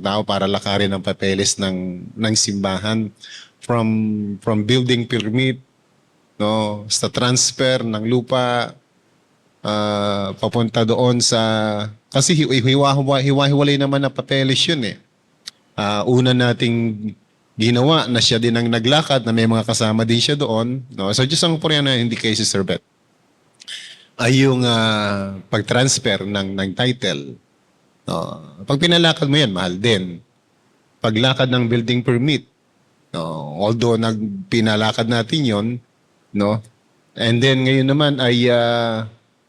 tao para lakarin ang papeles ng simbahan from building permit, no, sa transfer ng lupa, papunta doon sa kasi hiwa-hiwalay naman na papeles yun eh. Una nating ginawa na siya din ang naglakad na may mga kasama din siya doon, no. So just ang purya na hindi kay si Sir Bet ay yung pag-transfer ng title. No. Pag pinalakad mo yan, mahal din. Paglakad ng building permit, no, although pinalakad natin yon, no, and then ngayon naman ay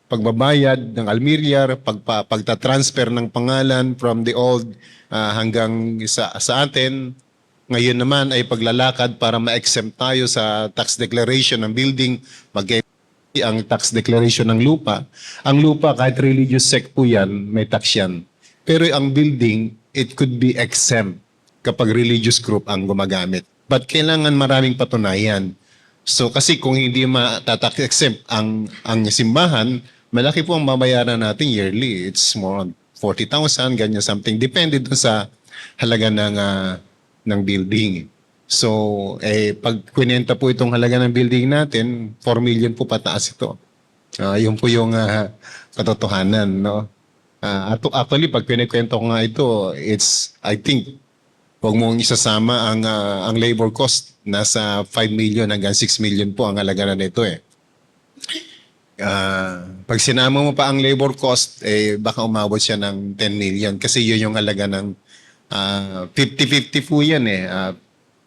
pagbabayad ng almiryar, pagta-transfer ng pangalan from the old hanggang sa atin. Ngayon naman ay paglalakad para ma-exempt tayo sa tax declaration ng building, ang tax declaration ng lupa. Ang lupa, kahit religious sect po yan, may tax yan. Pero ang building, it could be exempt kapag religious group ang gumagamit. But kailangan maraming patunayan. So kasi kung hindi matatax exempt ang simbahan, malaki po ang babayaran natin yearly. It's more on 40,000, ganyan something. Depende dun sa halaga ng building. So, pag kwinenta po itong halaga ng building natin, 4 million po pataas ito. Yun po yung katotohanan, no? Actually, pag kinikwento ko nga ito, I think, huwag mong isasama ang labor cost. Nasa 5 million hanggang 6 million po ang halaga na nito eh. Pag sinama mo pa ang labor cost, baka umabot siya ng 10 million kasi yun yung halaga ng 50-50 po yan eh.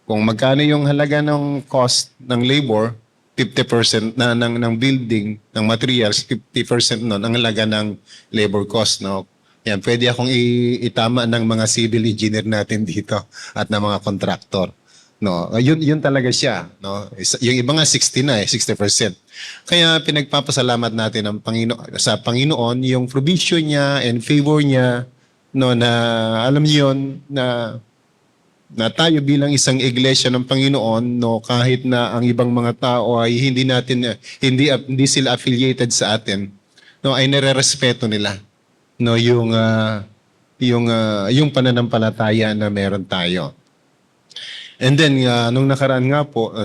Kung magkano yung halaga ng cost ng labor, 50% ng building, ng materials, 50% nun ang halaga ng labor cost. No? Yan, pwede akong itama ng mga civil engineer natin dito at ng mga contractor. No, yun talaga siya, no. Yung iba nga 60 na 60%. Kaya pinagpapasalamat natin sa Panginoon yung provision niya and favor niya, no, na alam niyo yun na tayo bilang isang iglesia ng Panginoon, no, kahit na ang ibang mga tao ay hindi sila affiliated sa atin, no, ay nirerespeto nila, no, yung pananampalataya na meron tayo. And then, nung nakaraan nga po,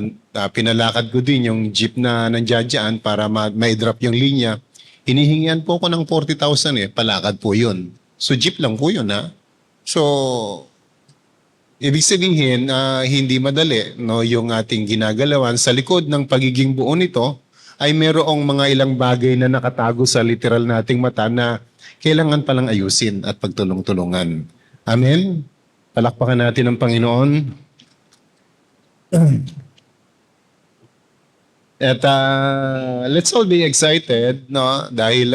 pinalakad ko din yung jeep na nandiyan para ma-drop yung linya. Hinihingian po ko ng 40,000 palakad po yun. So, jeep lang po yun, ha? So, ibig sabihin, hindi madali, no, yung ating ginagalawan. Sa likod ng pagiging buo nito, ay merong mga ilang bagay na nakatago sa literal nating mata na kailangan palang ayusin at pagtulong-tulungan. Amen? Palakpakan natin ang Panginoon. At let's all be excited, no? Dahil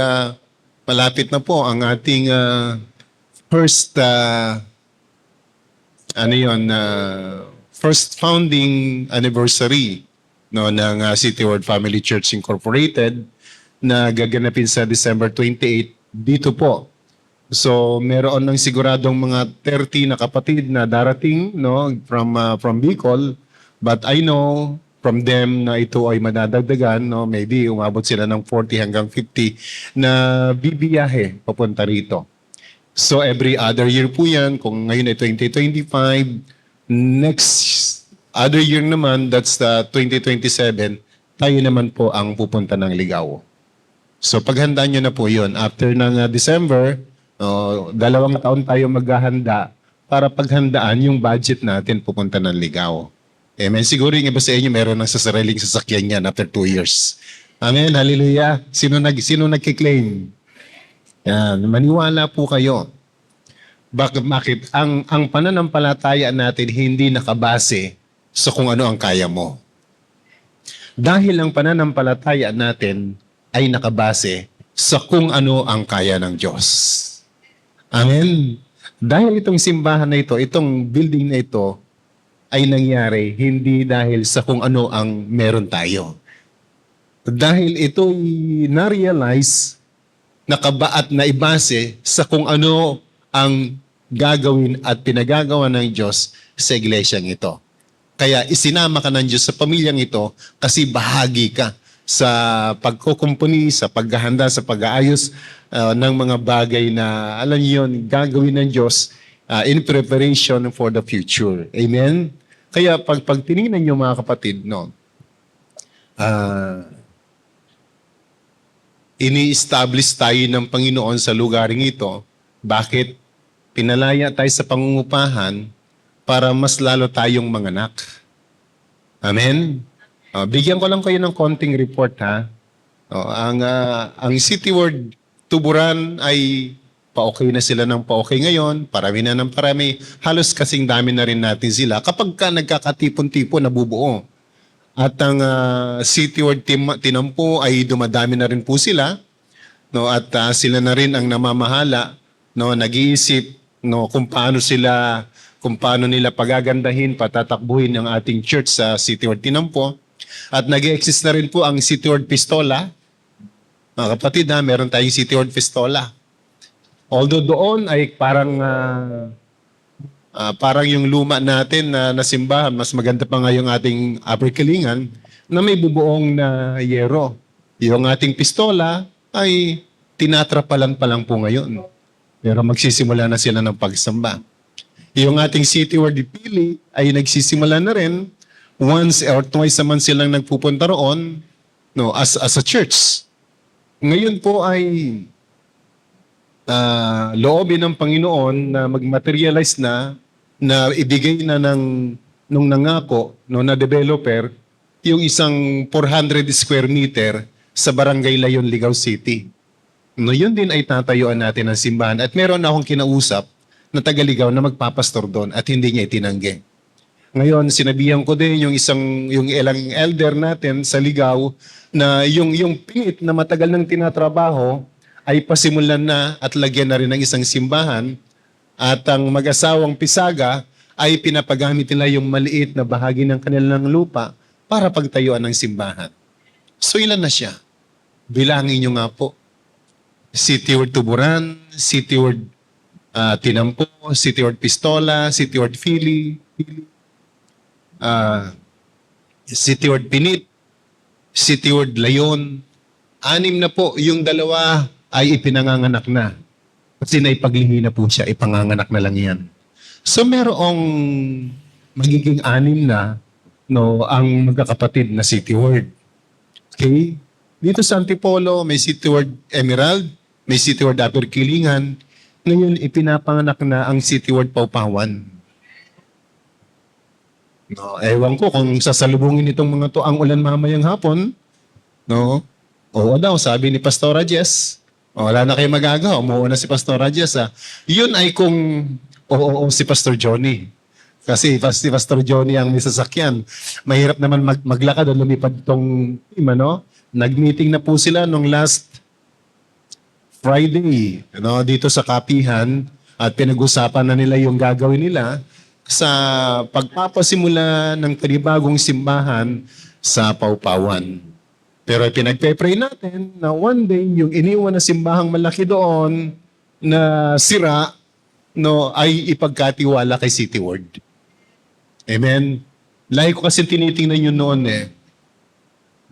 malapit na po ang ating first first founding anniversary, no, ng City Word Family Church Incorporated na gaganapin sa December 28 dito po. So meron ng siguradong mga 30 na kapatid na darating, no, from Bicol. But I know from them na ito ay madadagdagan, no, maybe umabot sila ng 40 hanggang 50 na bibiyahe papunta rito. So every other year po yan, kung ngayon ay 2025, next other year naman, that's the 2027, tayo naman po ang pupunta ng Ligao. So paghandaan nyo na po yun. After ng December, 2 taon tayo maghahanda para paghandaan yung budget natin pupunta ng Ligao. Amen. Siguro yung iba sa inyo meron ng sasariling sasakyan yan after 2 years. Amen. Hallelujah. Sino nagkiklaim? Yan. Maniwala po kayo. Bakit? Ang pananampalataya natin hindi nakabase sa kung ano ang kaya mo. Dahil ang pananampalataya natin ay nakabase sa kung ano ang kaya ng Diyos. Amen. Dahil itong simbahan na ito, itong building na ito, ay nangyari hindi dahil sa kung ano ang meron tayo. Dahil ito na-realize, nakabaat na ibase sa kung ano ang gagawin at pinagagawa ng Diyos sa iglesyang ito. Kaya isinama ka ng Diyos sa pamilyang ito kasi bahagi ka sa pagkukumpuni, sa paghahanda, sa pag-aayos ng mga bagay na, alam niyo yun, gagawin ng Diyos in preparation for the future. Amen? Kaya pag tinignan nyo mga kapatid, no, ini-establish tayo ng Panginoon sa lugaring ito. Bakit? Pinalaya tayo sa pangungupahan para mas lalo tayong manganak. Amen? Bigyan ko lang kayo ng konting report ha. Ang City Ward Tuburan ay pa-okay na sila ng pa-okay ngayon, parami na ng parami, halos kasing dami na rin natin sila kapag ka nagkakatipon-tipon nabubuo. At ang City Ward Tinampo ay dumadami na rin po sila, no, at sila na rin ang namamahala, no, nag-iisip no kung paano nila pagagandahin, patatakbuhin ang ating church sa City Ward Tinampo. At nag-exist na rin po ang City Ward Pistola. Mga kapatid, meron tayong City Ward Pistola. Although doon ay parang yung luma natin na simbahan, mas maganda pa nga yung ating Upper Kilingan na may bubuong na yero. Yung ating pistola ay tinatrapalan pa lang po ngayon. Pero magsisimula na sila ng pagsamba. Yung ating City Ward Pili ay nagsisimula na rin. Once or twice a month silang nagpupunta roon, no, as a church. Ngayon po ay loobin ng Panginoon na mag-materialize na ibigay na nung nangako na developer yung isang 400 square meter sa Barangay Layon, Ligaw City. No, yun din ay tatayuan natin ng simbahan. At meron akong kinausap na taga-Ligaw na magpapastor doon at hindi niya itinanggi. Ngayon, sinabihan ko din yung ilang elder natin sa Ligaw na yung pingit na matagal nang tinatrabaho ay pasimulan na at lagyan na rin ng isang simbahan at ang mag-asawang Pisaga ay pinapagamit nila yung maliit na bahagi ng kanilang lupa para pagtayuan ng simbahan. So ilan na siya? Bilangin nyo nga po. City Ward Tuburan, City Ward Tinampo, City Ward Pistola, City Ward Fili, City Ward Pinit, City Ward Layon. 6 na po, yung 2 ay ipinanganganak na. Kasi naipaglihi na po siya, ipanganganak na lang yan. So merong magiging 6 na no, ang magkakapatid na City Ward. Okay? Dito sa Antipolo, may City Ward Emerald, may City Ward Upper Kilingan. Ngayon, ipinapanganak na ang City Ward Paupawan. No, ewan ko kung sasalubungin itong mga to ang ulan mamayang hapon. No? Oo daw, sabi ni Pastora Jess. Wala na kayo magagawa. Umuuna si Pastor Jess. Yun ay kung oo si Pastor Johnny. Kasi si Pastor Johnny ang may sasakyan. Mahirap naman maglakad o lumipad itong team. Nag-meeting na po sila nung last Friday dito sa Kapihan at pinag-usapan na nila yung gagawin nila sa pagpapasimula ng panibagong simbahan sa Paupawan. Pero pinagpe-pray natin na one day, yung iniwan na simbahang malaki doon na sira, ay ipagkatiwala kay City Ward. Amen? Lagi ko kasi tinitingnan yun noon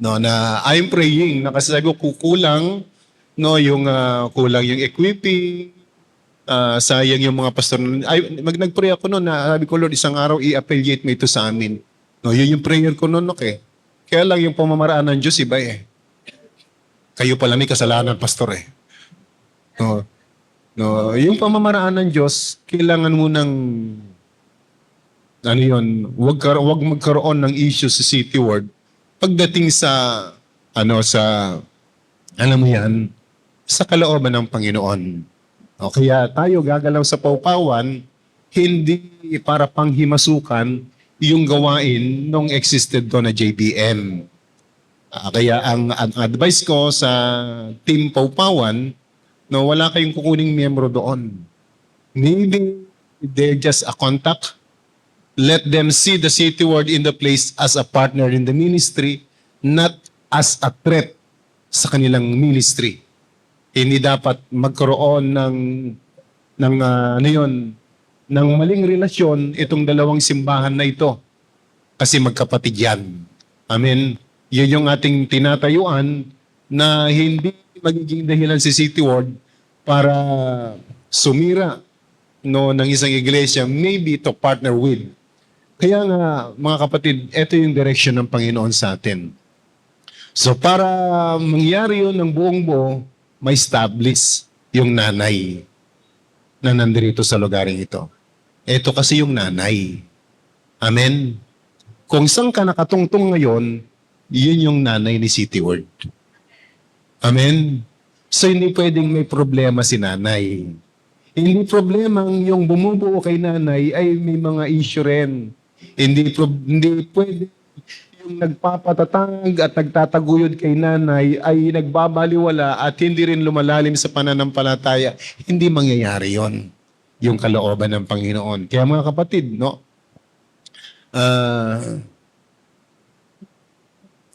na I'm praying, na kasi sabi ko kukulang, kulang yung equipping, sayang yung mga pastor. Nag-pray ako noon na sabi ko, Lord, isang araw i-affiliate mo ito sa amin. Yun yung prayer ko noon, okay? Kaya lang yung pamamaraan ng Diyos, iba eh. Kayo pala may kasalanan, pastor eh. Yung pamamaraan ng Diyos, kailangan mo ng, wag magkaroon ng issue sa City Ward. Pagdating sa sa kalooban ng Panginoon. Kaya tayo gagalaw sa Paupawan, hindi para panghimasukan yung gawain nung existed ko na JBM. Kaya ang advice ko sa Team Paupawan, wala kayong kukuning miyembro doon. Maybe they're just a contact. Let them see the City Ward in the place as a partner in the ministry, not as a threat sa kanilang ministry. Hindi dapat magkaroon ng maling relasyon itong dalawang simbahan na ito. Kasi magkapatid yan. Amen. Yun yung ating tinatayuan na hindi magiging dahilan si City Ward para sumira no ng isang iglesia, maybe to partner with. Kaya nga, mga kapatid, ito yung direction ng Panginoon sa atin. So para mangyari yun ng buong buo, may establish yung nanay na nandirito sa lugaring ito. Ito kasi yung nanay. Amen? Kung saan ka nakatungtong ngayon, yun yung nanay ni City Word. Amen? So hindi pwedeng may problema si nanay. Hindi problema yung bumubuo kay nanay ay may mga issue rin. Hindi pwede yung nagpapatatag at nagtataguyod kay nanay ay nagbabaliwala at hindi rin lumalalim sa pananampalataya. Hindi mangyayari yon yung kalooban ng Panginoon. Kaya mga kapatid, no?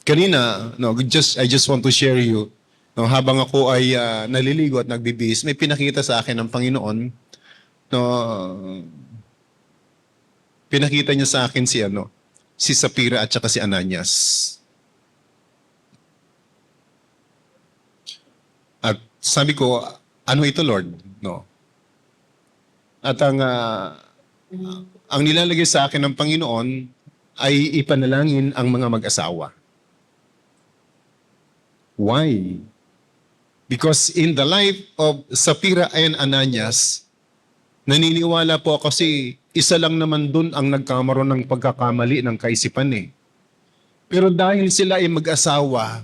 Kanina, no, I just want to share you, no, habang ako ay naliligo at nagbibihis, may pinakita sa akin ng Panginoon, no, pinakita niya sa akin si Sapphira at saka si Ananias. At sabi ko, ano ito, Lord? No. At ang nilalagay sa akin ng Panginoon ay ipanalangin ang mga mag-asawa. Why? Because in the life of Sapphira and Ananias, naniniwala po ako kasi isa lang naman dun ang nagkamaroon ng pagkakamali ng kaisipan eh. Pero dahil sila ay mag-asawa,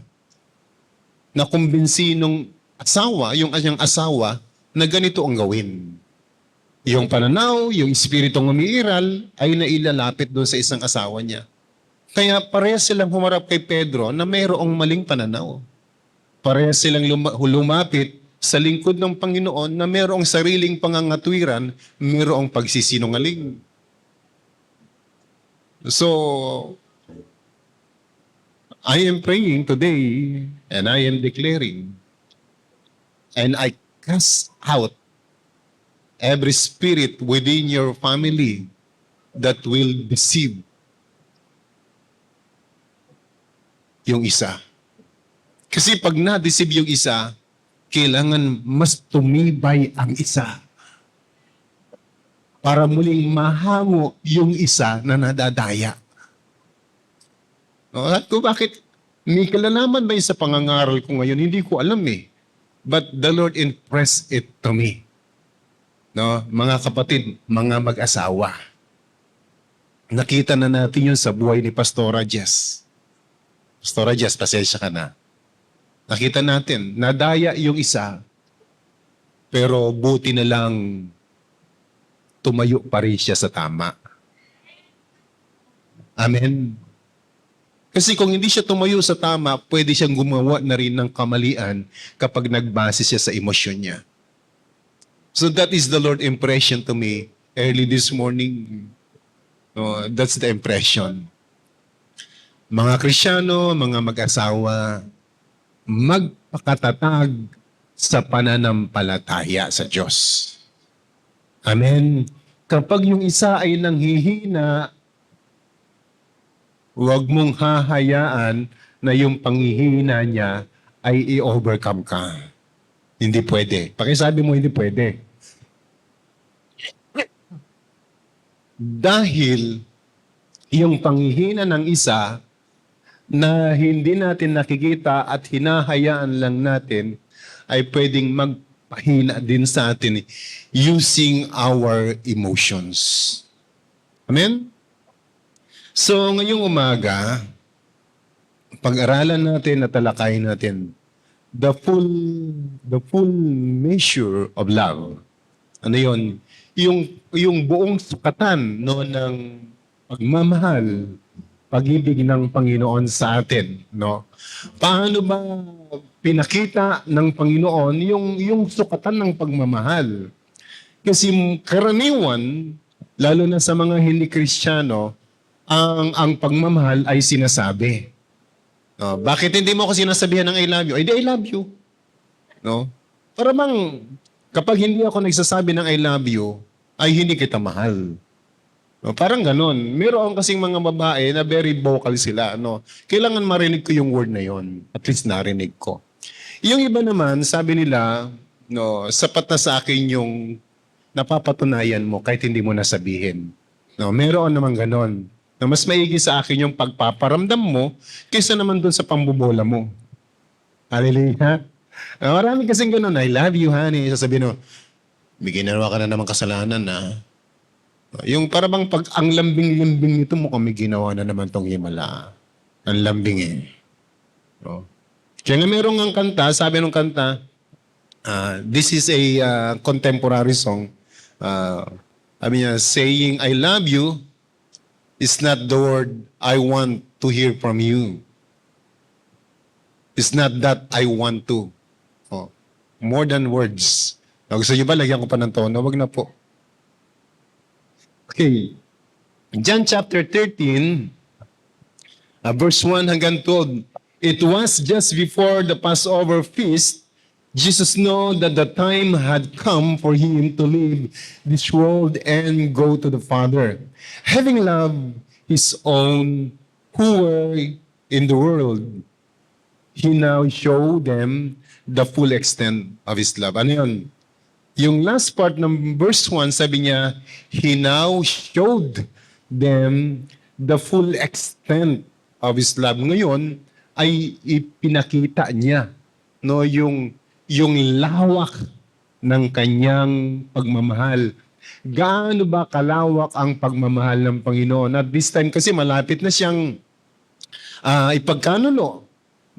nakumbinsi nung asawa, yung kanyang asawa, na ganito ang gawin. Yung pananaw, yung espiritong umiiral, ay nailalapit doon sa isang asawa niya. Kaya parehas silang humarap kay Pedro na mayroong maling pananaw. Parehas silang lumapit sa lingkod ng Panginoon na mayroong sariling pangangatwiran, mayroong pagsisinungaling. So, I am praying today and I am declaring and I cast out every spirit within your family that will deceive yung isa. Kasi pag na-deceive yung isa, kailangan mas tumibay ang isa para muling mahango yung isa na nadadaya. At ko bakit may kalalaman ba yun sa pangangaral ko ngayon? Hindi ko alam eh. But the Lord impressed it to me. No, mga kapatid, mga mag-asawa. Nakita na natin yun sa buhay ni Pastora Jess. Pastora Jess, pasensya ka na. Nakita natin, nadaya yung isa, pero buti na lang tumayo pa rin siya sa tama. Amen. Kasi kung hindi siya tumayo sa tama, pwede siyang gumawa na rin ng kamalian kapag nagbase siya sa emosyon niya. So that is the Lord impression to me early this morning. No, that's the impression. Mga Kristiyano, mga mag-asawa, magpakatatag sa pananampalataya sa Diyos. Amen. Kapag yung isa ay nanghihina, huwag mong hahayaan na yung panghihina niya ay i-overcome ka. Hindi pwede. Pakisabi mo, hindi pwede. Dahil yung panghihina ng isa na hindi natin nakikita at hinahayaan lang natin ay pwedeng magpahina din sa atin using our emotions. Amen? So, ngayong umaga, pag-aralan natin at talakayin natin the full measure of love. Ano yun? Yung buong sukatan no, ng pagmamahal, pag-ibig ng Panginoon sa atin, no? Paano ba pinakita ng Panginoon yung sukatan ng pagmamahal? Kasi karaniwan, lalo na sa mga hindi Kristiyano, ang pagmamahal ay sinasabi. No? Bakit hindi mo ko sinasabihan ng I love you? Ay, di I love you. No? Para bang kapag hindi ako nagsasabi ng I love you, ay hindi kita mahal. No, parang ganon. Meron kasing mga babae na very vocal sila. No? Kailangan marinig ko yung word na yon. At least narinig ko. Yung iba naman, sabi nila, no, sapat na sa akin napapatunayan mo kahit hindi mo nasabihin. No, meron naman ganon. Na mas maigi sa akin yung pagpaparamdam mo kaysa naman dun sa pambubola mo. Hallelujah. Marami kasing ganun, I love you, honey. Sasabihin mo, may ginawa ka na naman kasalanan na. Yung parang pag ang lambing-lambing nito mukhang may ginawa na naman tong himala. Ang lambing eh. Oh. Kaya nga merong ang kanta, sabi ng kanta, this is a contemporary song. Sabi niya, saying I love you is not the word I want to hear from you. It's not that I want to. Oh. More than words. Gusto niyo ba, lagyan ko pa ng tono? Wag na po. Okay. John chapter 13, verse 1 hanggang 12. It was just before the Passover feast, Jesus knew that the time had come for him to leave this world and go to the Father. Having loved his own who were in the world, he now showed them the full extent of his love. Ano yun? Yung last part ng verse 1, sabi niya, he now showed them the full extent of his love. Ngayon, ay ipinakita niya no yung lawak ng kanyang pagmamahal. Gaano ba kalawak ang pagmamahal ng Panginoon? At this time kasi malapit na siyang ipagkanulo.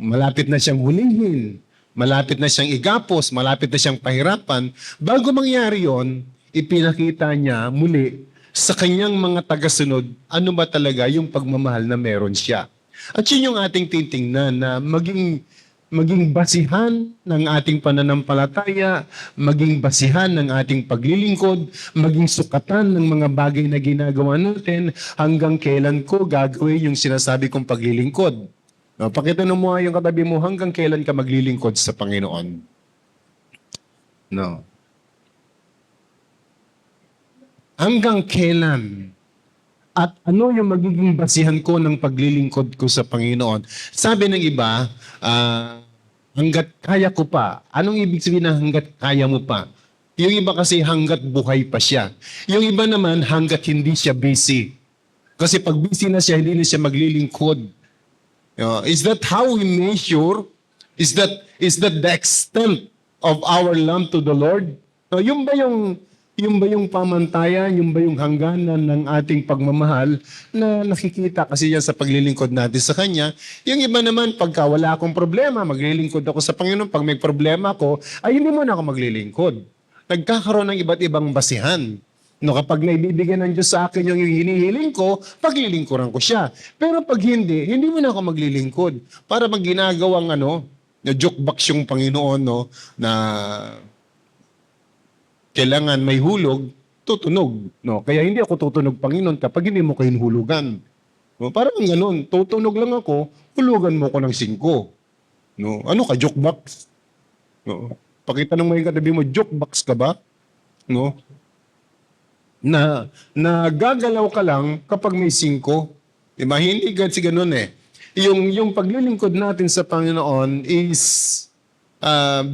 Malapit na siyang hulihin. Malapit na siyang igapos. Malapit na siyang pahirapan. Bago mangyari yon, ipinakita niya muli sa kanyang mga tagasunod ano ba talaga yung pagmamahal na meron siya. At yun yung ating titingnan na maging basihan ng ating pananampalataya, maging basihan ng ating paglilingkod, maging sukatan ng mga bagay na ginagawa natin hanggang kailan ko gagawin yung sinasabi kong paglilingkod. No, pakitanong mo yung katabi mo, hanggang kailan ka maglilingkod sa Panginoon? No. Hanggang kailan? At ano yung magiging basihan ko ng paglilingkod ko sa Panginoon? Sabi ng iba, hanggat kaya ko pa. Anong ibig sabihin na hanggat kaya mo pa? Yung iba kasi hanggat buhay pa siya. Yung iba naman hanggat hindi siya busy. Kasi pag busy na siya, hindi na siya maglilingkod. Is that how we measure? Is that the extent of our love to the Lord? Yung ba yung pamantayan, yung ba yung hangganan ng ating pagmamahal na nakikita kasi yan sa paglilingkod natin sa Kanya. Yung iba naman, pagka wala akong problema, maglilingkod ako sa Panginoon. Pag may problema ako, ay hindi mo na ako maglilingkod. Nagkakaroon ng iba't ibang basihan. No, kapag naibibigyan ng Diyos sa akin yung hinihiling ko, paglilingkuran ko siya. Pero pag hindi mo na ako maglilingkod. Para pag ginagawang na jukebox yung Panginoon, no, na kailangan may hulog, tutunog. No? Kaya hindi ako tutunog, Panginoon, kapag hindi mo ko hinhulugan. No? Parang ganun, tutunog lang ako, hulugan mo ko ng 5. No? Ano ka, jukebox? No? Pakitanong mo yung katabi mo, jukebox ka ba? No? Na gagalaw ka lang kapag may 5. Diba? Hindi kasi ganun eh. Yung paglilingkod natin sa Panginoon is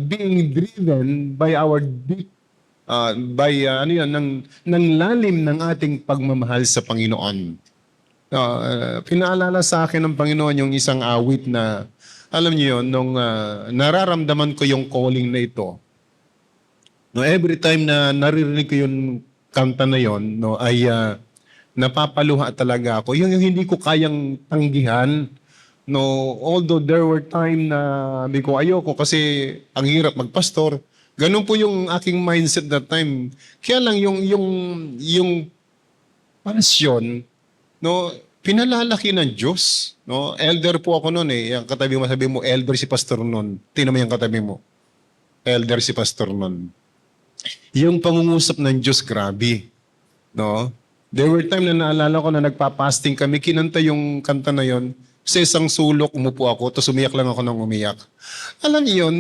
being driven by our deep ng lalim ng ating pagmamahal sa Panginoon. Pinaalala sa akin ng Panginoon yung isang awit na, alam niyo yun, nung nararamdaman ko yung calling na ito, no, every time na naririnig ko yung kanta na yon, no, ay napapaluha talaga ako. Yung hindi ko kayang tanggihan, no, although there were time na sabi ko ayoko kasi ang hirap magpastor. Ganun po yung aking mindset that time. Kaya lang yung passion, no, pinalalaki ng Diyos, no? Elder po ako noon eh. Yung katabi mo, sabi mo, elder si pastor noon. Tingnan mo yung katabi mo. Elder si pastor noon. Yung pangungusap ng Diyos, grabe, no? There were time na naalala ko na nagpa-fasting kami, kinanta yung kanta na yon. Sa isang sulok, umupo ako, tapos umiyak lang ako ng umiyak. Alam niyo yun,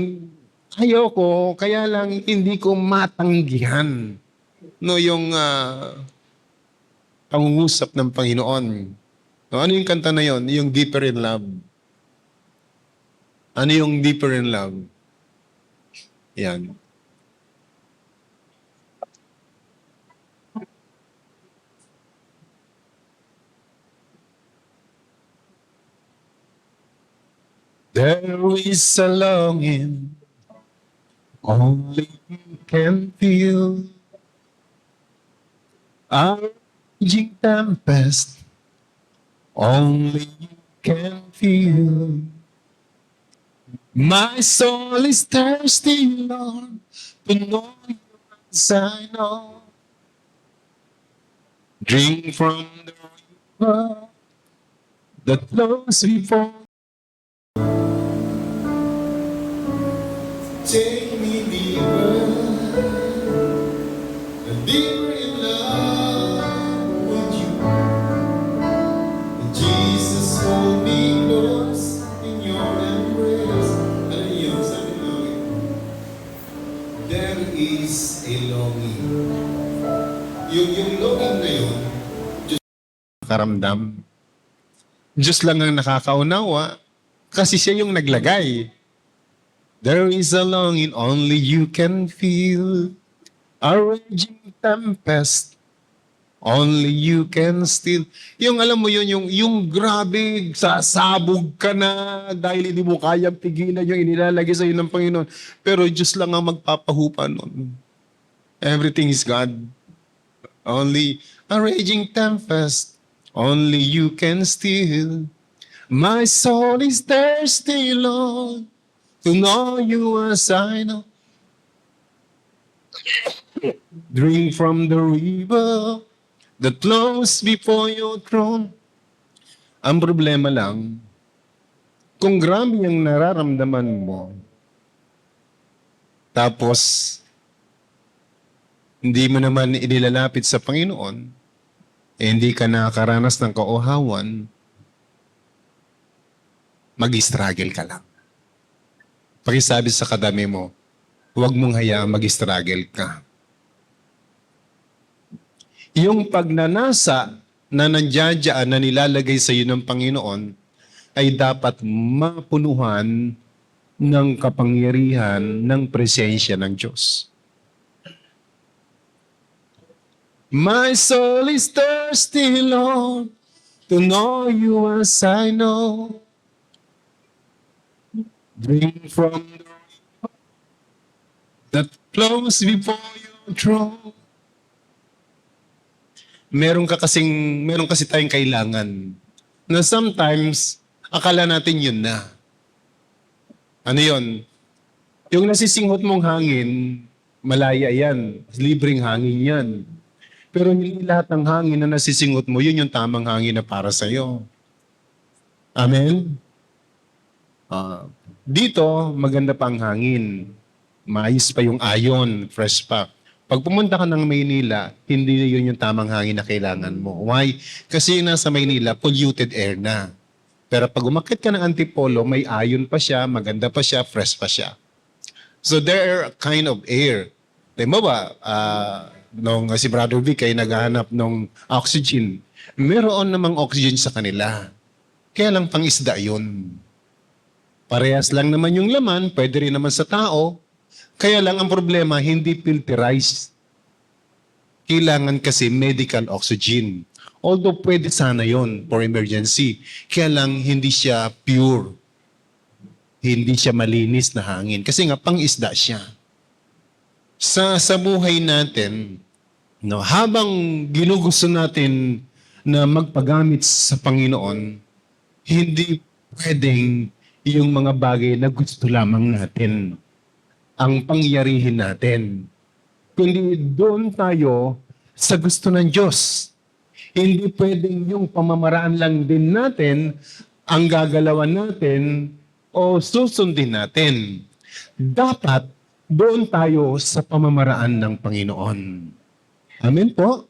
ayoko, kaya lang hindi ko matanggihan no yung pangungusap ng Panginoon. No, ano yung kanta na yon? Yung Deeper in Love. Ano yung Deeper in Love? Yan. There is a longing only you can feel. A raging tempest only you can feel. My soul is thirsty, Lord, to know you as I know. Drink from the river that flows before. Take me deeper in love with you. Jesus, hold me close in your embrace. Alam niyo, sabi mo, there is a longing. Yung longing na yun, Diyos karamdam. Diyos lang ang nakakaunawa kasi siya yung naglagay. There is a longing only you can feel. A raging tempest only you can still. Yung alam mo yun, yung grabe, sasabog ka na dahil hindi mo kayang pigilan yung inilalagay sa iyo ng Panginoon. Pero Diyos lang ang magpapahupa nun. Everything is God. Only a raging tempest, only you can still. My soul is thirsty, Lord, to know you as I know. Drink from the river that flows before your throne. Ang problema lang, kung grabe ang nararamdaman mo, tapos hindi mo naman inilalapit sa Panginoon, hindi ka nakakaranas ng kauhawan, mag-struggle ka lang. Pakisabi sa kadami mo, huwag mong hayaang mag-struggle ka. Yung pagnanasa na nandiyadyaan na nilalagay sa iyo ng Panginoon ay dapat mapunuhan ng kapangyarihan ng presensya ng Diyos. My soul is thirsty, Lord, to know you as I know. Drink from the river that flows before your throne. Meron kasi tayong kailangan na sometimes akala natin yun na. Ano yun? Yung nasisinghot mong hangin, malaya yan. Libreng hangin yan. Pero hindi lahat ng hangin na nasisinghot mo, yun yung tamang hangin na para sa'yo. Amen? Dito, maganda pa ang hangin. Maayos pa yung ayon, fresh pa. Pag pumunta ka ng Maynila, hindi yun yung tamang hangin na kailangan mo. Why? Kasi yung nasa Maynila, polluted air na. Pero pag umakyat ka ng Antipolo, may ayon pa siya, maganda pa siya, fresh pa siya. So there are kind of air. Tingnan mo ba, nung si Brother Vic ay naghahanap ng oxygen, meron namang oxygen sa kanila. Kaya lang pang-isda yun. Parehas lang naman yung laman, pwede rin naman sa tao. Kaya lang ang problema, hindi filterized. Kailangan kasi medical oxygen. Although pwede sana yon for emergency. Kaya lang hindi siya pure. Hindi siya malinis na hangin. Kasi nga pang-isda siya. Sa buhay natin, no, habang ginugusto natin na magpagamit sa Panginoon, hindi pwedeng yung mga bagay na gusto lamang natin ang pangyarihin natin. Kundi doon tayo sa gusto ng Diyos. Hindi pwedeng yung pamamaraan lang din natin ang gagalawan natin o susundin natin. Dapat doon tayo sa pamamaraan ng Panginoon. Amen po?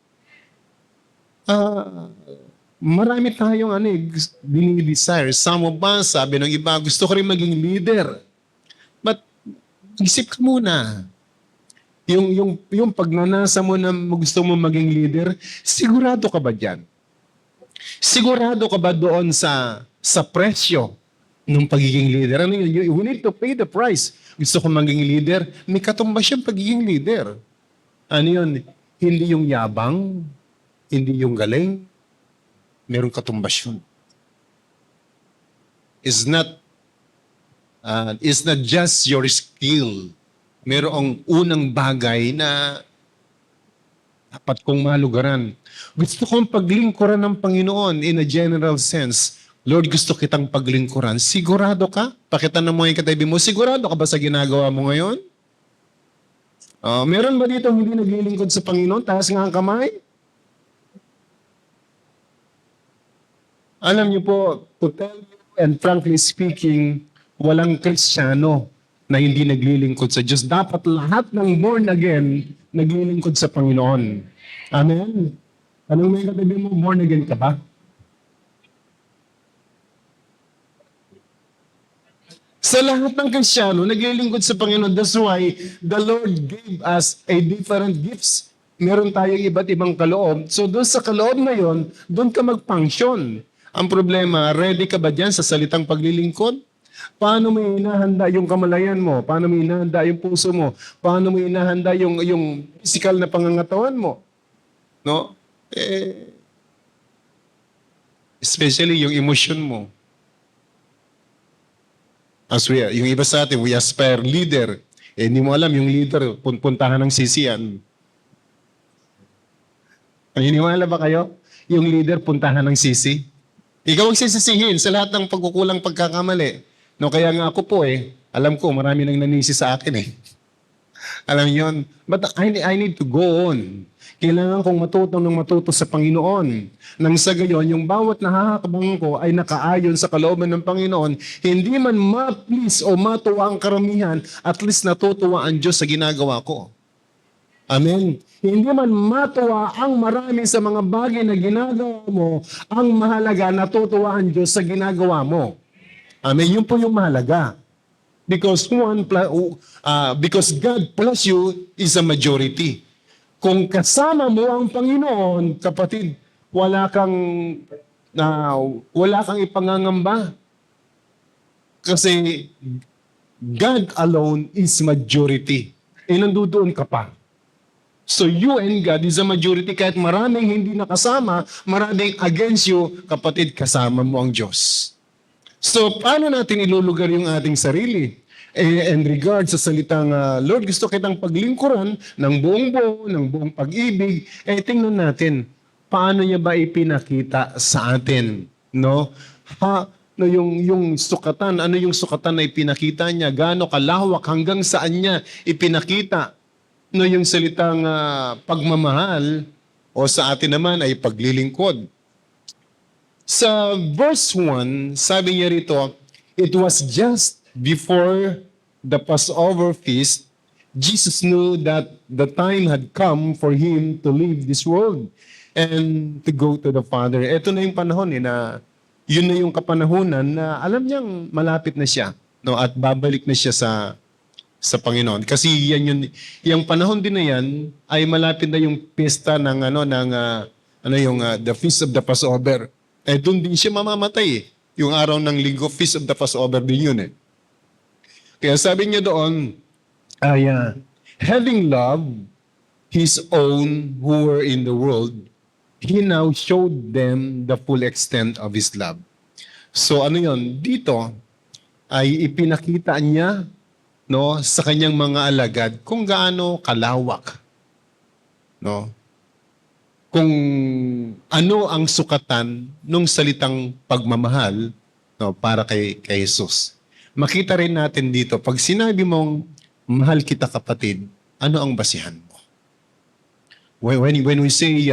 Marami tayong dinidesire. Some of us, sabi ng iba, gusto ko rin maging leader. But isip ka muna. Yung pagnanasa mo na gusto mo maging leader, sigurado ka ba dyan? Sigurado ka ba doon sa presyo ng pagiging leader? We need to pay the price. Gusto ko maging leader, may katumbas yung pagiging leader. Ano yun? Hindi yung yabang, hindi yung galing, merong katumbas yun. It's not It's not just your skill. Merong unang bagay na dapat kong malugaran. Gusto kong paglingkuran ng Panginoon in a general sense. Lord, gusto kitang paglingkuran. Sigurado ka? Pakitanong mo yung katabi mo, sigurado ka ba sa ginagawa mo ngayon? Meron ba dito hindi naglilingkod sa Panginoon? Taas nga ang kamay. Alam niyo po, to tell you and frankly speaking, walang Kristiyano na hindi naglilingkod sa Diyos. Dapat lahat ng born again naglilingkod sa Panginoon. Amen? Anong may katabi mo? Born again ka ba? Sa lahat ng Kristiyano, naglilingkod sa Panginoon. That's why the Lord gave us a different gifts. Meron tayong iba't ibang kaloob. So doon sa kaloob na yon, doon ka mag-function. Ang problema, ready ka ba dyan sa salitang paglilingkod? Paano mo inahanda yung kamalayan mo? Paano mo inahanda yung puso mo? Paano mo inahanda yung physical na pangangatawan mo? No? Especially yung emotion mo. As yung iba sa atin, we aspire leader. Hindi mo alam yung leader, puntahan ng sisian. Naniniwala ba kayo? Yung leader, puntahan ng sisi. Ikaw ang sisisihin sa lahat ng pagkukulang pagkakamali. No, kaya nga ako po alam ko marami nang nanisi sa akin Alam yon. But I need to go on. Kailangan kong matuto sa Panginoon. Nang sa gayon, yung bawat nahahakbang ko ay nakaayon sa kalooban ng Panginoon, hindi man ma-please o matuwa ang karamihan, at least natutuwa ang Diyos sa ginagawa ko. Amen. Hindi man matuwa ang marami sa mga bagay na ginagawa mo, ang mahalaga natutuwa ang Diyos sa ginagawa mo. Amen. Yun po yung mahalaga. Because because God plus you is a majority. Kung kasama mo ang Panginoon, kapatid, wala kang ipangangamba. Kasi God alone is majority. Nandoon ka pa. So you and God is a majority. Kahit maraming hindi nakasama, maraming against you, kapatid, kasama mo ang Diyos. So, paano natin ilulugar yung ating sarili? In regard sa salitang, Lord, gusto kitang paglingkuran ng buong buo, ng buong pag-ibig, tingnan natin, paano niya ba ipinakita sa atin? No? Yung sukatan, ano yung sukatan na ipinakita niya? Gaano kalawak, hanggang saan niya ipinakita? No, yung salitang pagmamahal, o sa atin naman ay paglilingkod. Sa verse 1, sabi niya rito, it was just before the Passover feast, Jesus knew that the time had come for Him to leave this world and to go to the Father. Ito na yung panahon na yun na yung kapanahunan na alam niyang malapit na siya, no, at babalik na siya sa Panginoon. Kasi yan yung panahon din na yan ay malapit na yung pista ng the Feast of the Passover. Doon din siya mamamatay. Yung araw ng linggo, Feast of the Passover din yun Kaya sabi niya doon, having loved His own who were in the world, He now showed them the full extent of His love. So ano yun? Dito ay ipinakita niya, no, sa kanyang mga alagad kung gaano kalawak, no, kung ano ang sukatan ng salitang pagmamahal, no, para kay Jesus. Makita rin natin dito, pag sinabi mong mahal kita kapatid, ano ang basihan mo? When we say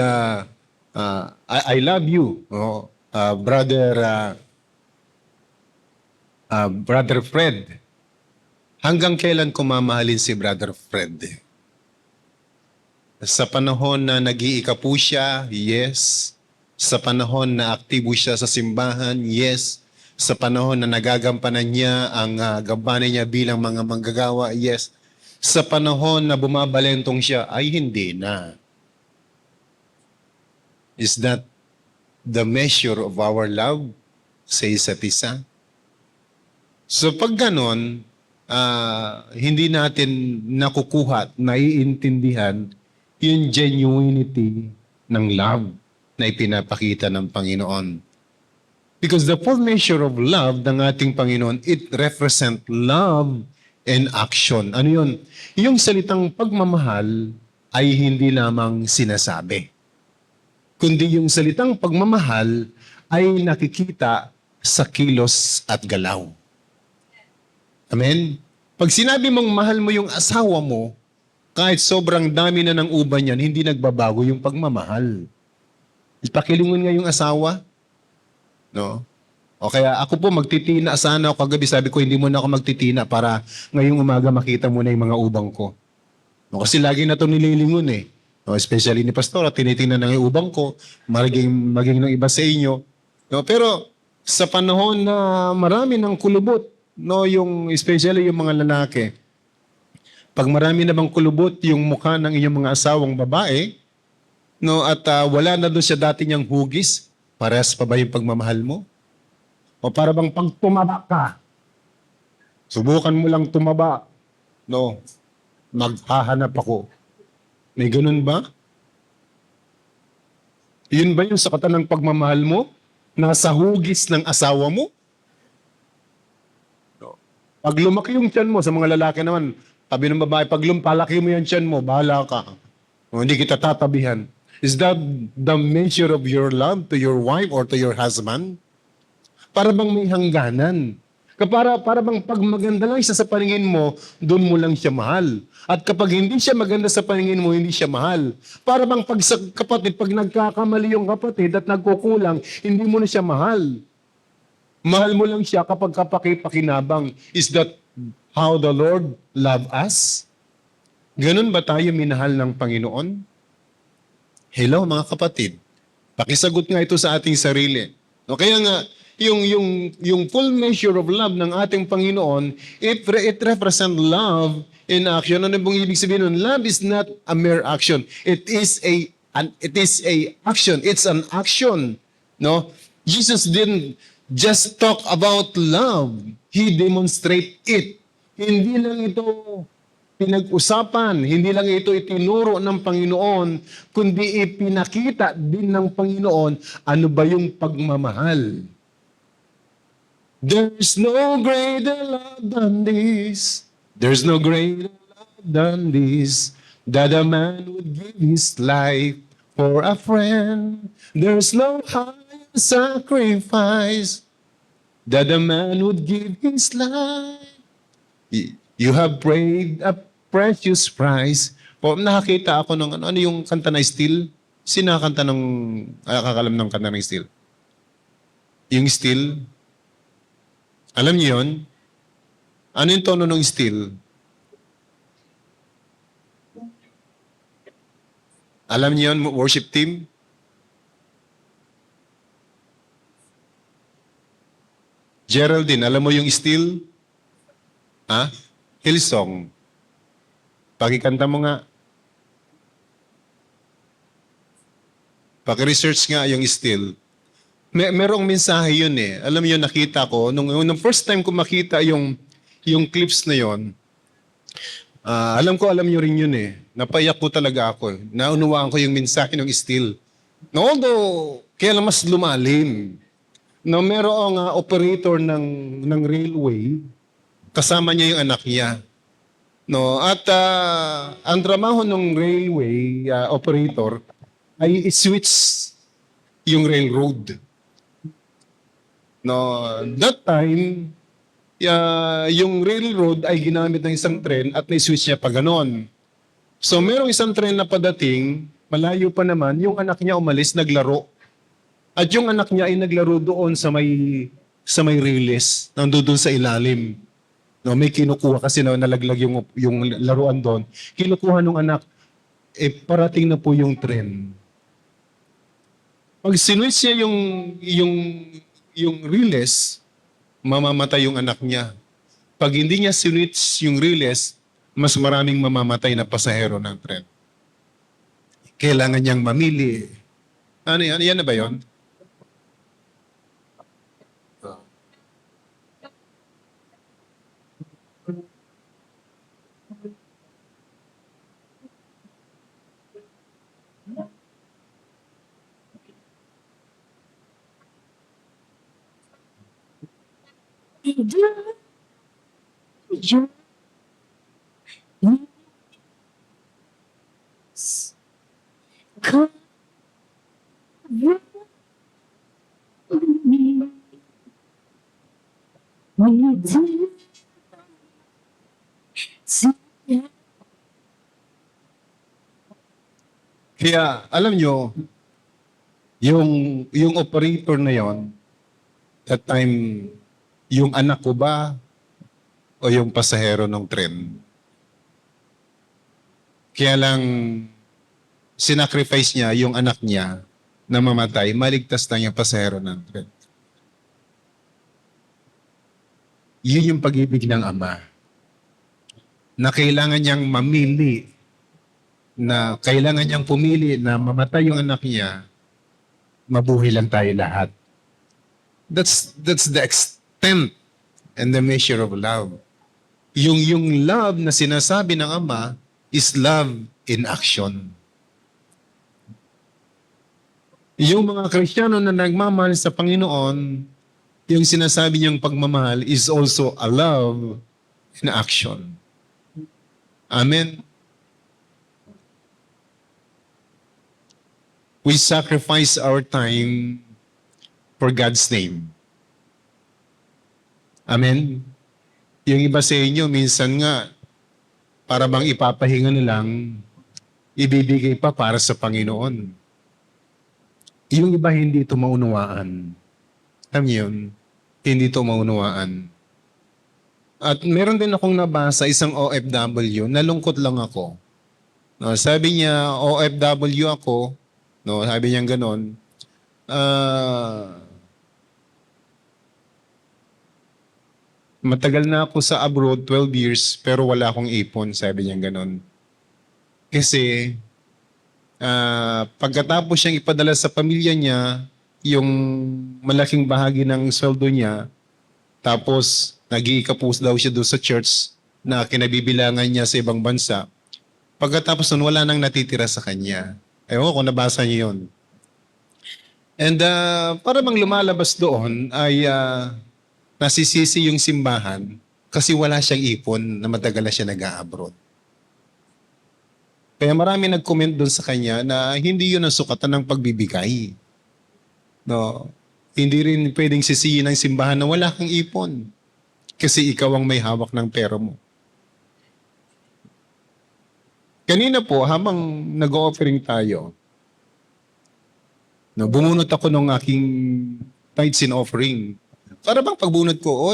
I love you, Brother Fred, hanggang kailan ko mamahalin si Brother Fred? Sa panahon na nag-iika po siya, yes. Sa panahon na aktibo siya sa simbahan, yes. Sa panahon na nagagampanan niya ang gabanan niya bilang mga manggagawa, yes. Sa panahon na bumabalentong siya, ay hindi na. Is that the measure of our love sa isa't isa? So pag ganon, hindi natin nakukuha, naiintindihan yung genuinity ng love na ipinapakita ng Panginoon. Because the full measure of love ng ating Panginoon, it represent love and action. Ano yun? Yung salitang pagmamahal ay hindi lamang sinasabi, kundi yung salitang pagmamahal ay nakikita sa kilos at galaw. Amen? Pag sinabi mong mahal mo yung asawa mo, kahit sobrang dami na ng uban yan, hindi nagbabago yung pagmamahal. Ipakilingon nga yung asawa. No? O kaya ako po magtitina sana ako kagabi. Sabi ko hindi mo na ako magtitina para ngayong umaga makita mo na yung mga ubang ko. No, kasi lagi na ito nililingon eh. No, especially ni Pastora, tinitingnan na yung ubang ko, maging ng iba sa inyo. No, pero sa panahon na marami ng kulubot, no, yung especially yung mga lalaki, pag marami na bang kulubot yung mukha ng inyong mga asawang babae, no, at wala na doon siya dati niyang hugis, parehas pa ba yung pagmamahal mo? O para bang pag tumaba ka, subukan mo lang tumaba, no, maghahanap ako. May ganun ba? Yun ba yung sakatan ng pagmamahal mo? Nasa hugis ng asawa mo? No. Pag lumaki yung tiyan mo, sa mga lalaki naman, sabi ng babae, pag palaki mo yung tiyan mo, bahala ka. O, hindi kita tatabihan. Is that the measure of your love to your wife or to your husband? Para bang may hangganan. Para bang pag maganda lang siya sa paningin mo, doon mo lang siya mahal. At kapag hindi siya maganda sa paningin mo, hindi siya mahal. Para bang pag sa kapatid, pag nagkakamali yung kapatid at nagkukulang, hindi mo na siya mahal. Mahal mo lang siya kapag kapakipakinabang. Is that how the Lord love us? Ganun ba tayo minahal ng Panginoon? Hello mga kapatid. Pakisagot nga ito sa ating sarili. O kaya nga, yung full measure of love ng ating Panginoon, it represent love in action. Ano bang ibig sabihin nun? Love is not a mere action. It is a action. It's an action. No? Jesus didn't just talk about love. He demonstrate it. Hindi lang ito pinag-usapan, hindi lang ito itinuro ng Panginoon, kundi ipinakita din ng Panginoon ano ba yung pagmamahal. There's no greater love than this. There's no greater love than this, that a man would give his life for a friend. There's no higher sacrifice that a man would give his life. You have paid a precious price. Po, nakakita ako ng ano yung kanta na Still? Sinakanta ng, nakakalam ng kanta ng Still? Yung Still? Alam niyo yun? Ano yung tono ng Still? Alam niyo yun, worship team? Geraldine, alam mo yung Still? Ha? Hillsong. Pakikanta mo nga. Paki-research nga yung Still. Merong mensahe yun eh. Alam mo yun, nakita ko. Nung first time ko makita yung clips na yun, alam niyo rin yun eh. Napaiyak ko talaga ako. Naunawaan ko yung mensahe ng Still. No, although, kaya lang mas lumalim. No, merong operator ng railway, kasama niya yung anak niya. No, at ang trabaho ng railway operator ay i-switch yung railroad. No, that time yung railroad ay ginamit ng isang tren at na-switch niya pa ganon. So merong isang tren na padating, malayo pa naman, yung anak niya umalis, naglaro. At yung anak niya ay naglaro doon sa may release, nandoon sa ilalim. No, may kinukuha kasi na nalaglag yung laruan doon. Kinukuha ng anak, parating na po yung tren. Pag sinwitch niya yung release, mamamatay yung anak niya. Pag hindi niya sinwitch yung release, mas maraming mamamatay na pasahero ng tren. Kailangan niyang mamili. Ano yan? Yan na ba yun? Kaya, alam nyo, yung operator na yon, that time, yung anak ko ba o yung pasahero ng tren? Kaya lang, sinacrifice niya yung anak niya na mamatay, maligtas lang yung pasahero ng tren. Yun yung pag-ibig ng Ama. Na kailangan niyang mamili, na kailangan niyang pumili na mamatay yung anak niya, mabuhay lang tayo lahat. That's the extent and the measure of love. Yung love na sinasabi ng Ama is love in action. Yung mga Kristiyano na nagmamahal sa Panginoon, yung sinasabi niyang pagmamahal is also a love in action. Amen. We sacrifice our time for God's name. Amen. Yung iba sa inyo, minsan nga, para bang ipapahinga na lang, ibibigay pa para sa Panginoon. Yung iba hindi ito maunawaan. Alam niyo yun? Hindi ito maunawaan. At meron din akong nabasa, isang OFW, nalungkot lang ako. No, sabi niya, OFW ako, no, sabi niya ganon, matagal na ako sa abroad, 12 years, pero wala akong ipon, sabi niya ganon. Kasi, pagkatapos siyang ipadala sa pamilya niya, yung malaking bahagi ng sweldo niya, tapos nag-iikapos daw siya doon sa church na kinabibilangan niya sa ibang bansa. Pagkatapos nun, wala nang natitira sa kanya. Ewan ko kung nabasa niyo yun. And para bang lumalabas doon ay nasisisi yung simbahan kasi wala siyang ipon na matagal na siya nag-a-abroad. Kaya marami nag-comment doon sa kanya na hindi yun ang sukatan ng pagbibigay. No, hindi rin pwedeng sisihin ng simbahan na wala kang ipon. Kasi ikaw ang may hawak ng pera mo. Kanina po, habang nag-offering tayo, no, bumunot ako ng aking tithes and offering. Para bang pagbunot ko,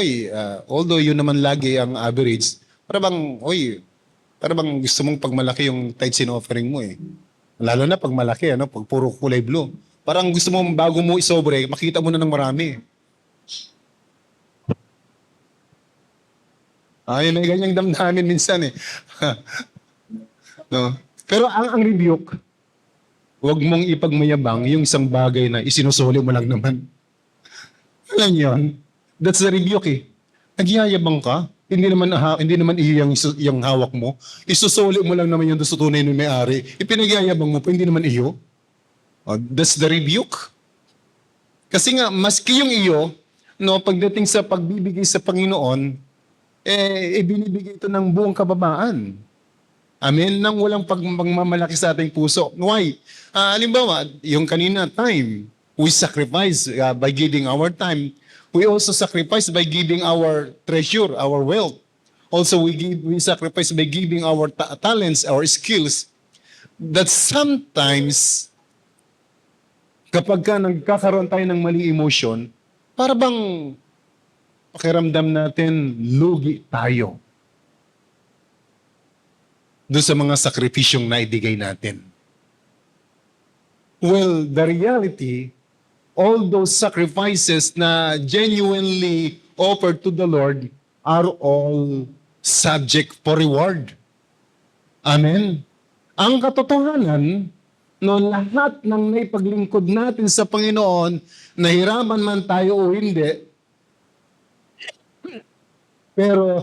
although yun naman lagi ang average, para bang gusto mong pagmalaki yung tithes and offering mo eh. Lalo na pag malaki, pag puro kulay blue. Parang gusto mo, bago mo isobre, makita mo na ng marami. Ay, may ganyang damdamin minsan eh. No? Pero ang rebuke, huwag mong ipagmayabang yung isang bagay na isinusuli mo lang naman. Alam niyo yun? That's the rebuke eh. Nagyayabang ka, hindi naman iyo yung hawak mo. Isusuli mo lang naman yung sa tunay ng may-ari. Ipinagyayabang mo pa, hindi naman iyo. That's the rebuke. Kasi nga, maski yung iyo, no, pagdating sa pagbibigay sa Panginoon, ibinibigay ito ng buong kababaan. Amen? Nang walang pagmamalaki sa ating puso. Why? Halimbawa, yung kanina time, we sacrifice by giving our time. We also sacrifice by giving our treasure, our wealth. Also, we sacrifice by giving our talents, our skills. That sometimes, kapag nagkakaroon tayo ng mali emotion, para bang pakiramdam natin, lugi tayo doon sa mga sakripisyong naibigay natin. Well, the reality, all those sacrifices na genuinely offered to the Lord are all subject for reward. Amen? Ang katotohanan, no, lahat ng naipaglingkod natin sa Panginoon, nahiraman man tayo o hindi, pero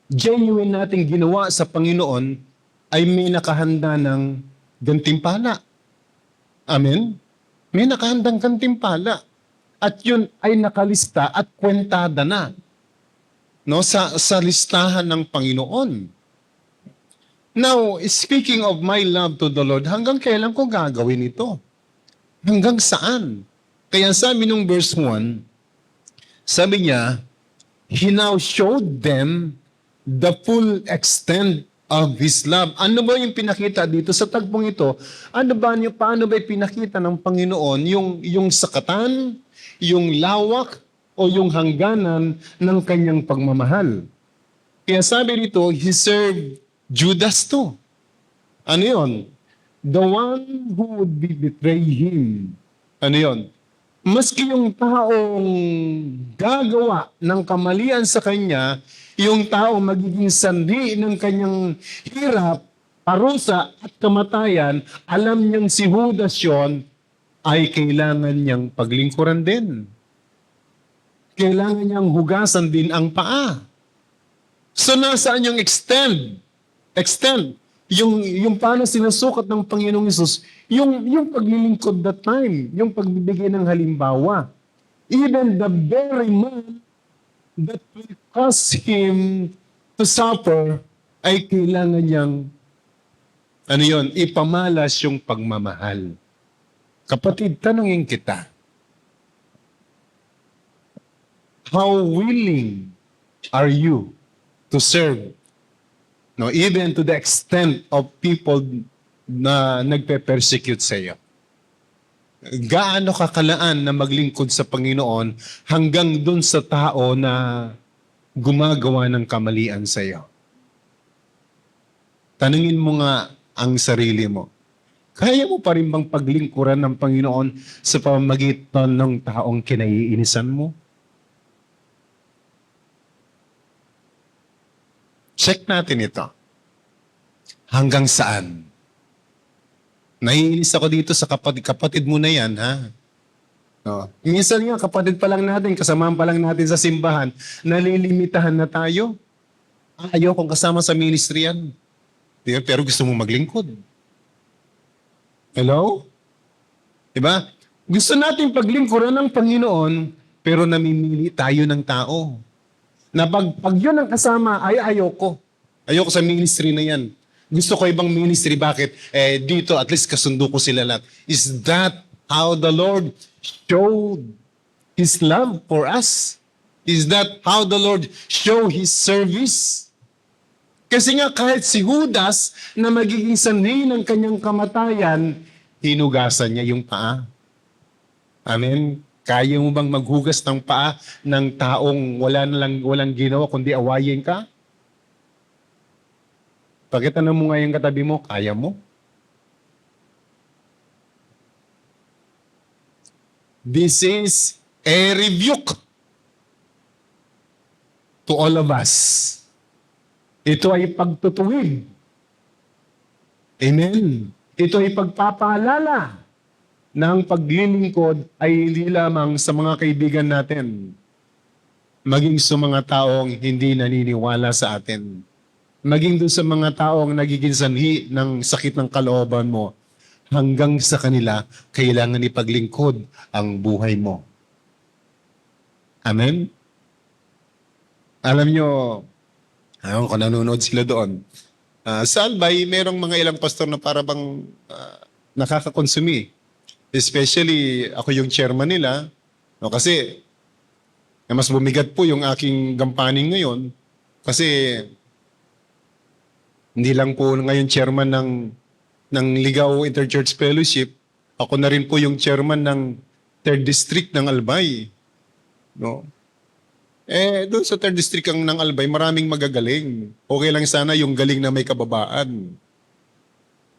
genuine nating ginawa sa Panginoon ay may nakahanda ng gantimpala. Amen? May nakahandang gantimpala. at yun ay nakalista at kwentada na, no, sa listahan ng Panginoon. Now, speaking of my love to the Lord, hanggang kailan ko gagawin ito? Hanggang saan? Kaya sabi nung verse 1, sabi niya, He now showed them the full extent of His love. Ano ba yung pinakita dito sa tagpong ito? Paano ba pinakita ng Panginoon yung sakatan, yung lawak, o yung hangganan ng kanyang pagmamahal? Kaya sabi dito, He served Judas too. Ano yun? The one who would betray Him. Ano yun? Maski yung taong gagawa ng kamalian sa kanya, yung taong magiging sanhi ng kanyang hirap, parusa at kamatayan, alam niyang si Judas yun ay kailangan niyang paglingkuran din. Kailangan niyang hugasan din ang paa. So nasaan yung extend? Yung paano sinusukat ng Panginoong Hesus, yung paglilingkod that time, yung pagbibigay ng halimbawa. Even the very man that will cause him to suffer, ay kailangan niyang, ipamalas yung pagmamahal. Kapatid, tanungin kita, how willing are you to serve? No, even to the extent of people na nagpe-persecute sa iyo. Gaano kakalaan na maglingkod sa Panginoon hanggang dun sa tao na gumagawa ng kamalian sa iyo? Tanungin mo nga ang sarili mo. Kaya mo pa rin bang paglingkuran ng Panginoon sa pamamagitan ng taong kinaiinisan mo? Check natin ito. Hanggang saan? Naiinis ako dito sa kapatid mo na yan, ha? No. Minsan nga, kapatid pa lang natin, kasamahan pa lang natin sa simbahan, nalilimitahan na tayo. Ayaw kong kasama sa ministry yan. Pero gusto mo maglingkod. Hello? Diba? Gusto natin paglingkuran ng Panginoon, pero namimili tayo ng tao. Na pag yun ang kasama, ay ayoko. Ayoko sa ministry na yan. Gusto ko ibang ministry. Bakit? Dito, at least kasundo ko sila lahat. Is that how the Lord showed His love for us? Is that how the Lord showed His service? Kasi nga kahit si Judas na magiging sanhi ng kanyang kamatayan, hinugasan niya yung paa. Amen? Kaya mo bang maghugas ng paa ng taong walang ginawa kundi awayin ka? Pakitanong mo nga yung katabi mo, kaya mo? This is a rebuke to all of us. Ito ay pagtutuwid. Amen. Ito ay pagpapaalala na ang paglilingkod ay hindi lamang sa mga kaibigan natin, maging sa mga taong hindi naniniwala sa atin. Maging doon sa mga taong nagiging sanhi ng sakit ng kalooban mo, hanggang sa kanila, kailangan ipaglingkod ang buhay mo. Amen? Alam nyo, ayaw ko nanonood sila doon. Sa Albay, merong mga ilang pastor na para bang nakakakonsumi. Especially, ako yung chairman nila. No, kasi, mas bumigat po yung aking gampanin ngayon. Kasi, hindi lang po ngayon chairman ng Ligaw Interchurch Fellowship. Ako na rin po yung chairman ng 3rd District ng Albay. No? Doon sa 3rd District ng Albay, maraming magagaling. Okay lang sana yung galing na may kababaan.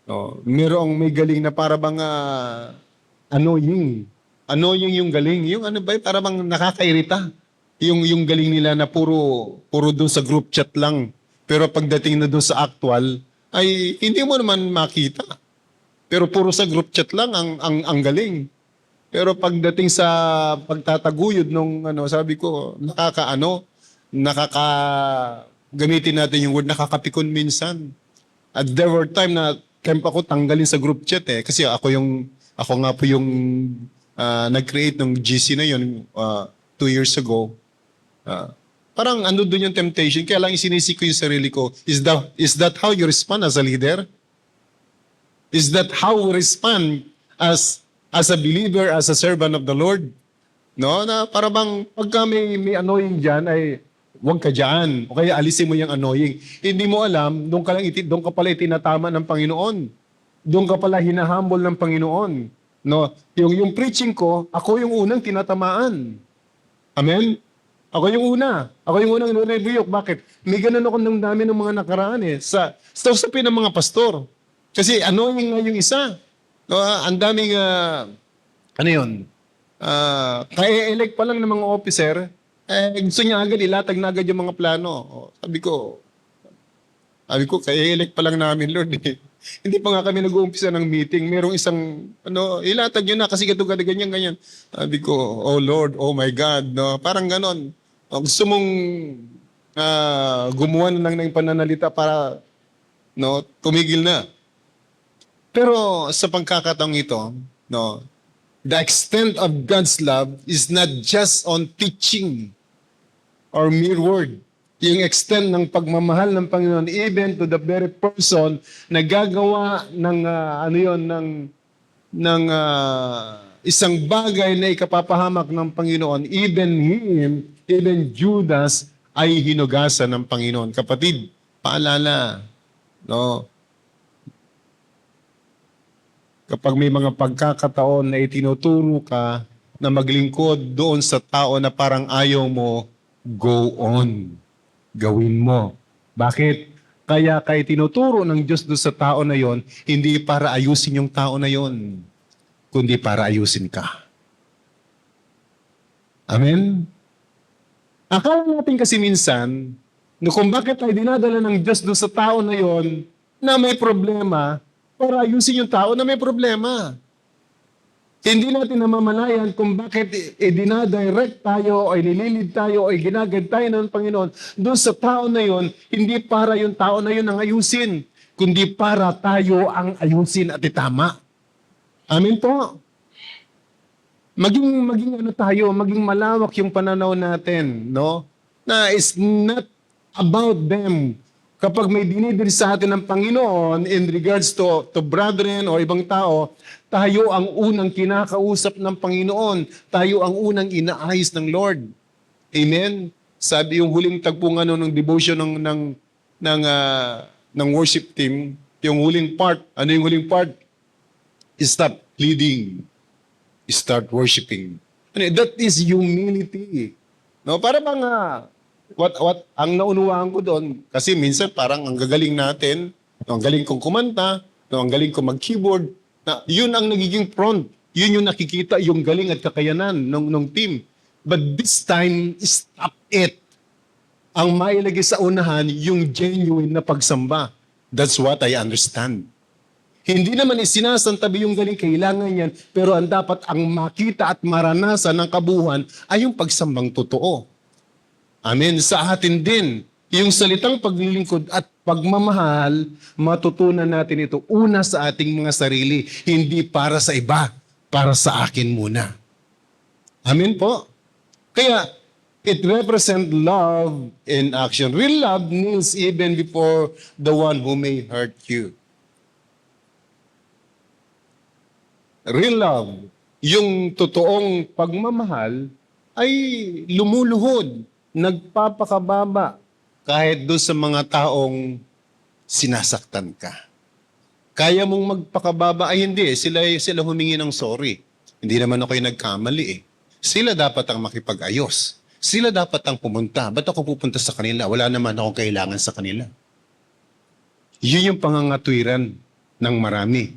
No? Merong may galing na para bang annoying. Annoying yung galing. Yung ano ba, para bang nakakairita. Yung galing nila na puro doon sa group chat lang. Pero pagdating na doon sa actual, ay hindi mo naman makita. Pero puro sa group chat lang ang galing. Pero pagdating sa pagtataguyod nung sabi ko, gamitin natin yung word, nakakapikon minsan. At there were time na camp ako tanggalin sa group chat kasi ako nga po yung nag-create ng GC na yun 2 years ago, parang ano doon yung temptation, kaya lang isinisik ko yung sarili ko, is that how you respond as a leader? Is that how we respond as a believer, as a servant of the Lord? No, na para bang pagka may annoying diyan ay huwag ka diyan o kaya alisin mo yung annoying. Hindi mo alam, doon ka pala itinatama ng Panginoon. Doon ka pala hinahumble ng Panginoon. No, yung preaching ko, ako yung unang tinatamaan. Amen? Ako yung una. Ako yung unang nire-rebuke. Bakit? May ganun ako ng dami ng mga nakaraan sa usapin ng mga pastor. Kasi annoying nga yung isa. No, ang daming, ano yun? Kaya-elect pa lang ng mga officer, gusto niya agad, ilatag na agad yung mga plano. Sabi ko, kaya-elect pa lang namin, Lord. Hindi pa nga kami nag-uumpisa ng meeting. Merong isang, ilatag yun na kasi ganyan. Sabi ko, oh Lord, oh my God. No? Parang ganon. Gusto mong gumawa na lang ng pananalita para tumigil na. Pero sa pagkakataong ito, the extent of God's love is not just on teaching or mere word. Yung extent ng pagmamahal ng Panginoon, even to the very person na gagawa ng isang bagay na ikapapahamak ng Panginoon, even Judas ay hinugasan ng Panginoon. Kapatid, paalala, kapag may mga pagkakataon na itinuturo ka na maglingkod doon sa tao na parang ayaw mo, go on. Gawin mo. Bakit? Kaya tinuturo ng Diyos doon sa tao na yon, hindi para ayusin yung tao na yon, kundi para ayusin ka. Amen? Akala natin kasi minsan, kung bakit tayo dinadala ng Diyos doon sa tao na yon na may problema, para ayusin yung tao na may problema. Hindi natin namamalayan kung bakit dinadirect tayo o nililid tayo o ginagad tayo ng Panginoon doon sa tao na yon, hindi para yung tao na yon ang ayusin, kundi para tayo ang ayusin at itama. Amen po. Maging malawak yung pananaw natin, na it's not about them. Kapag may dinidiri sa atin ng Panginoon in regards to brethren o ibang tao, tayo ang unang kinakausap ng Panginoon. Tayo ang unang inaayos ng Lord. Amen? Sabi yung huling tagpo ng devotion ng worship team, yung huling part, ano yung huling part? Stop pleading. Start worshiping. That is humility. Para bang what ang naunawaan ko doon, kasi minsan parang ang gagaling natin, ang galing kong kumanta, ang galing kong mag-keyboard, na yun ang nagiging front. Yun yung nakikita, yung galing at kakayanan ng team. But this time, stop it. Ang mailagay sa unahan, yung genuine na pagsamba. That's what I understand. Hindi naman isinasantabi yung galing, kailangan yan, pero ang dapat ang makita at maranasan ng kabuuan ay yung pagsambang totoo. Amen. Sa atin din, yung salitang paglilingkod at pagmamahal, matutunan natin ito una sa ating mga sarili, hindi para sa iba, para sa akin muna. Amen po. Kaya, it represents love in action. Real love kneels even before the one who may hurt you. Real love, yung totoong pagmamahal, ay lumuluhod, nagpapakababa kahit doon sa mga taong sinasaktan ka. Kaya mong magpakababa, ay hindi, sila humingi ng sorry. Hindi naman ako yung nagkamali . Sila dapat ang makipag-ayos. Sila dapat ang pumunta. Ba't ako pupunta sa kanila? Wala naman akong kailangan sa kanila. Yun yung pangangatwiran ng marami.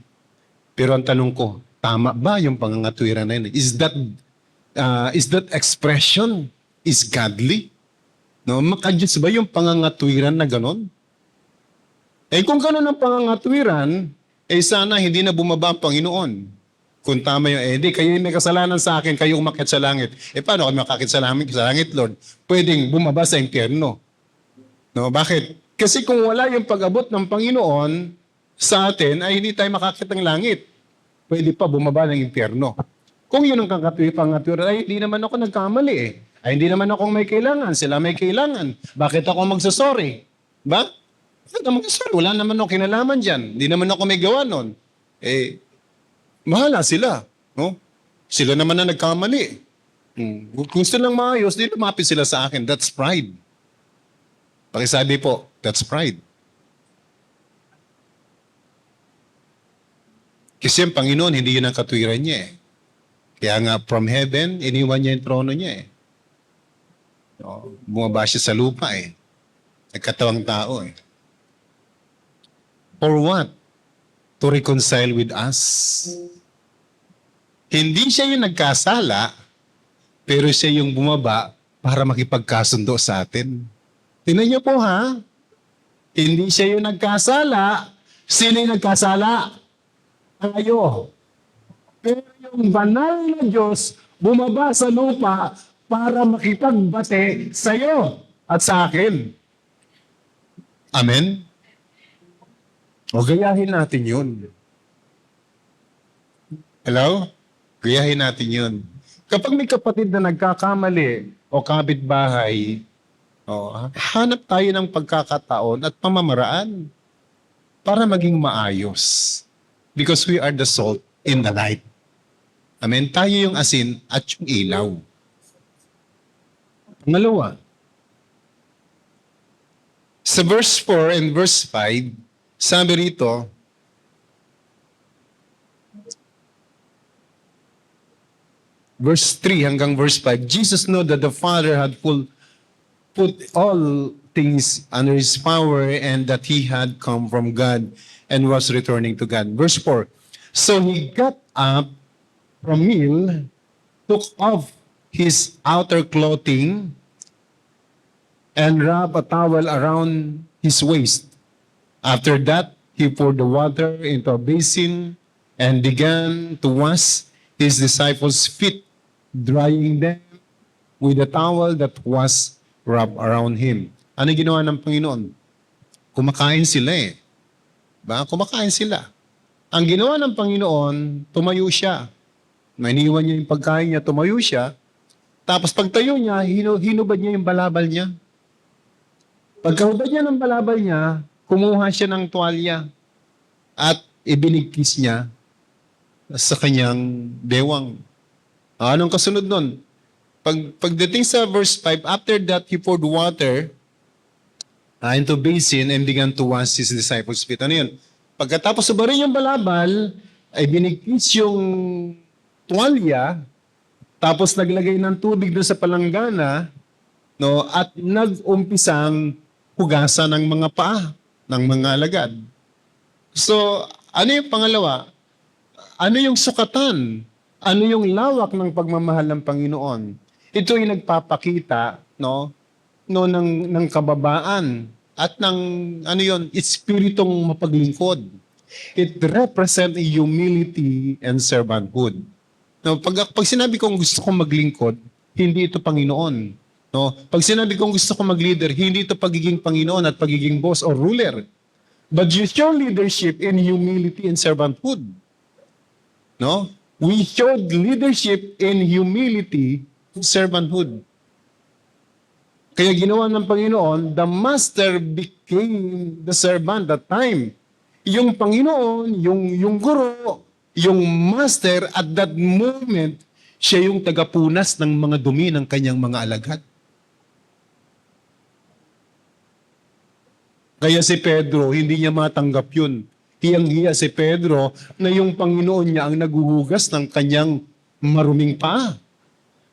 Pero ang tanong ko, tama ba yung pangangatwiran na yun? Is that expression is godly? Maka-Diyos ba yung pangangatwiran na ganon? Kung ganon ang pangangatwiran, sana hindi na bumaba ang Panginoon. Kung tama yung, kayo may kasalanan sa akin, kayo umakyat sa langit. Paano kami makakit sa langit, Lord? Pwedeng bumaba sa impyerno. Bakit? Kasi kung wala yung pag-abot ng Panginoon sa atin, ay hindi tayo makakit ng langit. Pwede pa bumaba ng impyerno. Kung yun ang pangatuwiran, ay hindi naman ako nagkamali eh. Ay hindi naman ako may kailangan, sila may kailangan. Bakit ako magsasorry? Ba? Bakit ako magsasorry? Wala naman ako kinalaman dyan. Hindi naman ako may gawa nun. Eh, mahala sila. No? Sila naman na nagkamali. Kung gusto lang maayos, di lumapit sila sa akin. That's pride. Pakisabi po, that's pride. Kasi ang Panginoon, hindi yun ang katwiran niya eh. Kaya nga from heaven, iniwan niya yung trono niya eh. No, bumaba siya sa lupa eh. Nagkatawang tao eh. For what? To reconcile with us. Hindi siya yung nagkasala, pero siya yung bumaba para makipagkasundo sa atin. Tingnan niyo po ha. Hindi siya yung nagkasala. Sino yung nagkasala? Tayo. Pero yung banal na Diyos bumaba sa lupa para makipagbate sa iyo at sa akin. Amen? O gayahin natin yun. Hello? Gayahin natin yun. Kapag may kapatid na nagkakamali o kapitbahay, hanap tayo ng pagkakataon at pamamaraan para maging maayos. Because we are the salt in the light. Amen? Tayo yung asin at yung ilaw. Pangalawa, sa verse 4 and verse 5, sabi rito, verse 3 hanggang verse 5, Jesus knew that the Father had put all things under His power and that He had come from God and was returning to God. Verse 4, so He got up from meal, took off his outer clothing, and wrapped a towel around his waist. After that, he poured the water into a basin and began to wash his disciples' feet, drying them with a towel that was wrapped around him. Ano ginawa ng Panginoon? Kumakain sila eh. Kumakain sila. Ang ginawa ng Panginoon, tumayo siya. Maniwan niya yung pagkain niya, tumayo siya. Tapos pagtayo niya, hinubad niya yung balabal niya. Pagkahubad niya ng balabal niya, kumuha siya ng tuwalya at ibinigkis niya sa kanyang bewang. Anong kasunod nun? Pagdating sa verse 5, after that, he poured water into basin and began to wash his disciples' feet. Ano yun? Pagkatapos subarin yung balabal, ay binigkis yung tuwalya, tapos naglagay ng tubig doon sa palanggana, no, at nag-umpisang hugasan ng mga paa ng mga alagad. So, ano yung pangalawa? Ano yung sukatan? Ano yung lawak ng pagmamahal ng Panginoon? Ito ay nagpapakita, ng kababaan at ng espiritong mapaglingkod. It represents humility and servanthood. No, pag sinabi kong gusto kong maglingkod, hindi ito Panginoon. No? Pag sinabi kong gusto kong mag-leader, hindi ito pagiging Panginoon at pagiging boss or ruler. But you show leadership in humility and servanthood. No? We showed leadership in humility and servanthood. Kaya ginawa ng Panginoon, the master became the servant that time. Yung Panginoon, yung guro, yung master, at that moment, siya yung tagapunas ng mga dumi ng kanyang mga alagad. Kaya si Pedro, hindi niya matanggap yun. Hiyang-hiya si Pedro na yung Panginoon niya ang naguhugas ng kanyang maruming paa.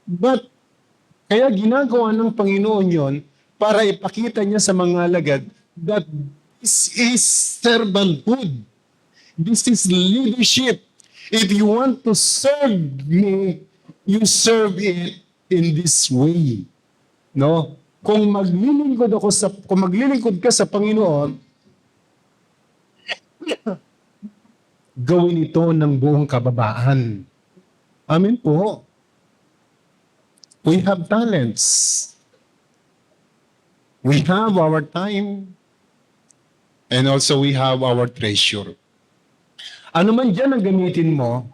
But, kaya ginagawa ng Panginoon yon para ipakita niya sa mga alagad that this is servanthood. This is leadership. If you want to serve me, you serve it in this way. No? Kung maglilingkod ka sa Panginoon, gawin ito ng buong kababaan. Amen po. We have talents. We have our time. And also we have our treasure. Ano man dyan ang gamitin mo,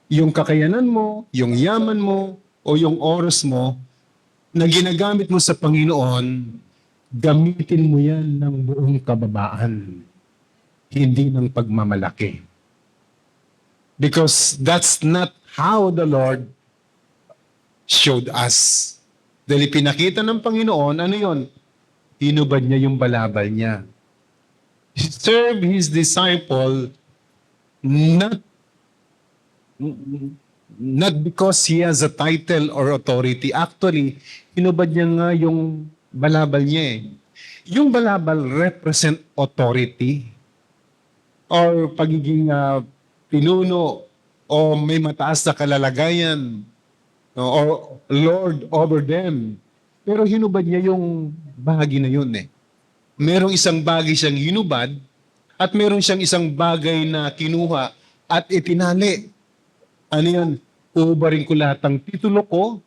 yung kakayanan mo, yung yaman mo, o yung oras mo na ginagamit mo sa Panginoon, gamitin mo yan ng buong kababaan, hindi ng pagmamalaki. Because that's not how the Lord showed us. Dahil pinakita ng Panginoon, ano yon? Hinubad niya yung balabal niya. He served his disciple not not because he has a title or authority. Actually, hinubad niya nga yung balabal niya eh. Yung balabal represent authority or pagiging pinuno o may mataas na kalalagayan or Lord over them. Pero hinubad niya yung bahagi na yun eh. Merong isang bagay siyang hinubad at meron siyang isang bagay na kinuha at itinali. Ano yan? Uubarin ko lahat ng titulo ko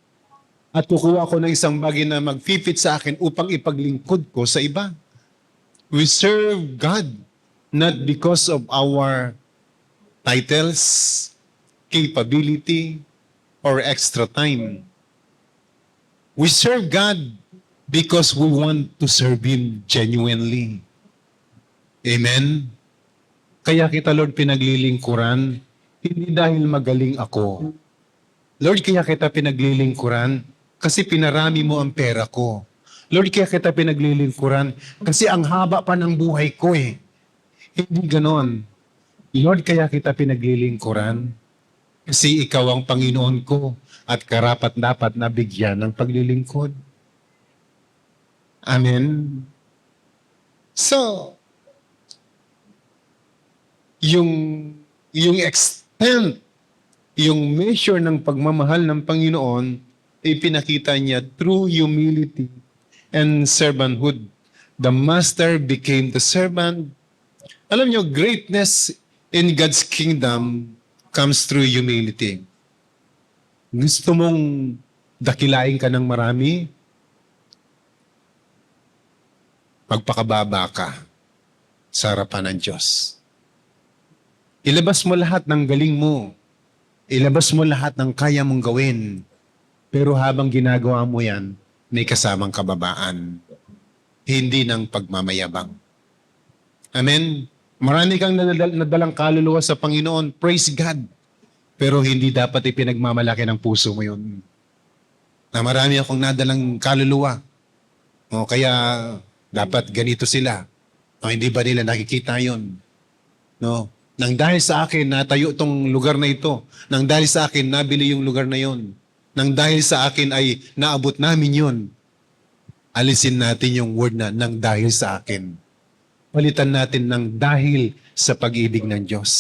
at kukuha ko ng isang bagay na mag-fit sa akin upang ipaglingkod ko sa iba. We serve God not because of our titles, capability, or extra time. We serve God because we want to serve Him genuinely. Amen? Kaya kita, Lord, pinaglilingkuran, hindi dahil magaling ako. Lord, kaya kita pinaglilingkuran kasi pinarami mo ang pera ko. Lord, kaya kita pinaglilingkuran kasi ang haba pa ng buhay ko eh. Hindi ganon. Lord, kaya kita pinaglilingkuran kasi ikaw ang Panginoon ko at karapat dapat na bigyan ng paglilingkod. Amen? So, yung extent, yung measure ng pagmamahal ng Panginoon, ipinakita niya through humility and servanthood. The master became the servant. Alam niyo, greatness in God's kingdom comes through humility. Gusto mong dakilain ka ng marami? Magpakababa ka sa harapan ng Diyos. Ilabas mo lahat ng galing mo. Ilabas mo lahat ng kaya mong gawin. Pero habang ginagawa mo yan, may kasamang kababaan. Hindi ng pagmamayabang. Amen? Marami kang nadalang kaluluwa sa Panginoon. Praise God. Pero hindi dapat ipinagmamalaki ng puso mo yun. Na marami akong nadalang kaluluwa. O kaya dapat ganito sila. O hindi ba nila nakikita yun? No? Nang dahil sa akin, natayo itong lugar na ito. Nang dahil sa akin, nabili yung lugar na yon. Nang dahil sa akin ay naabot namin yon. Alisin natin yung word na nang dahil sa akin. Palitan natin ng dahil sa pag-ibig ng Diyos.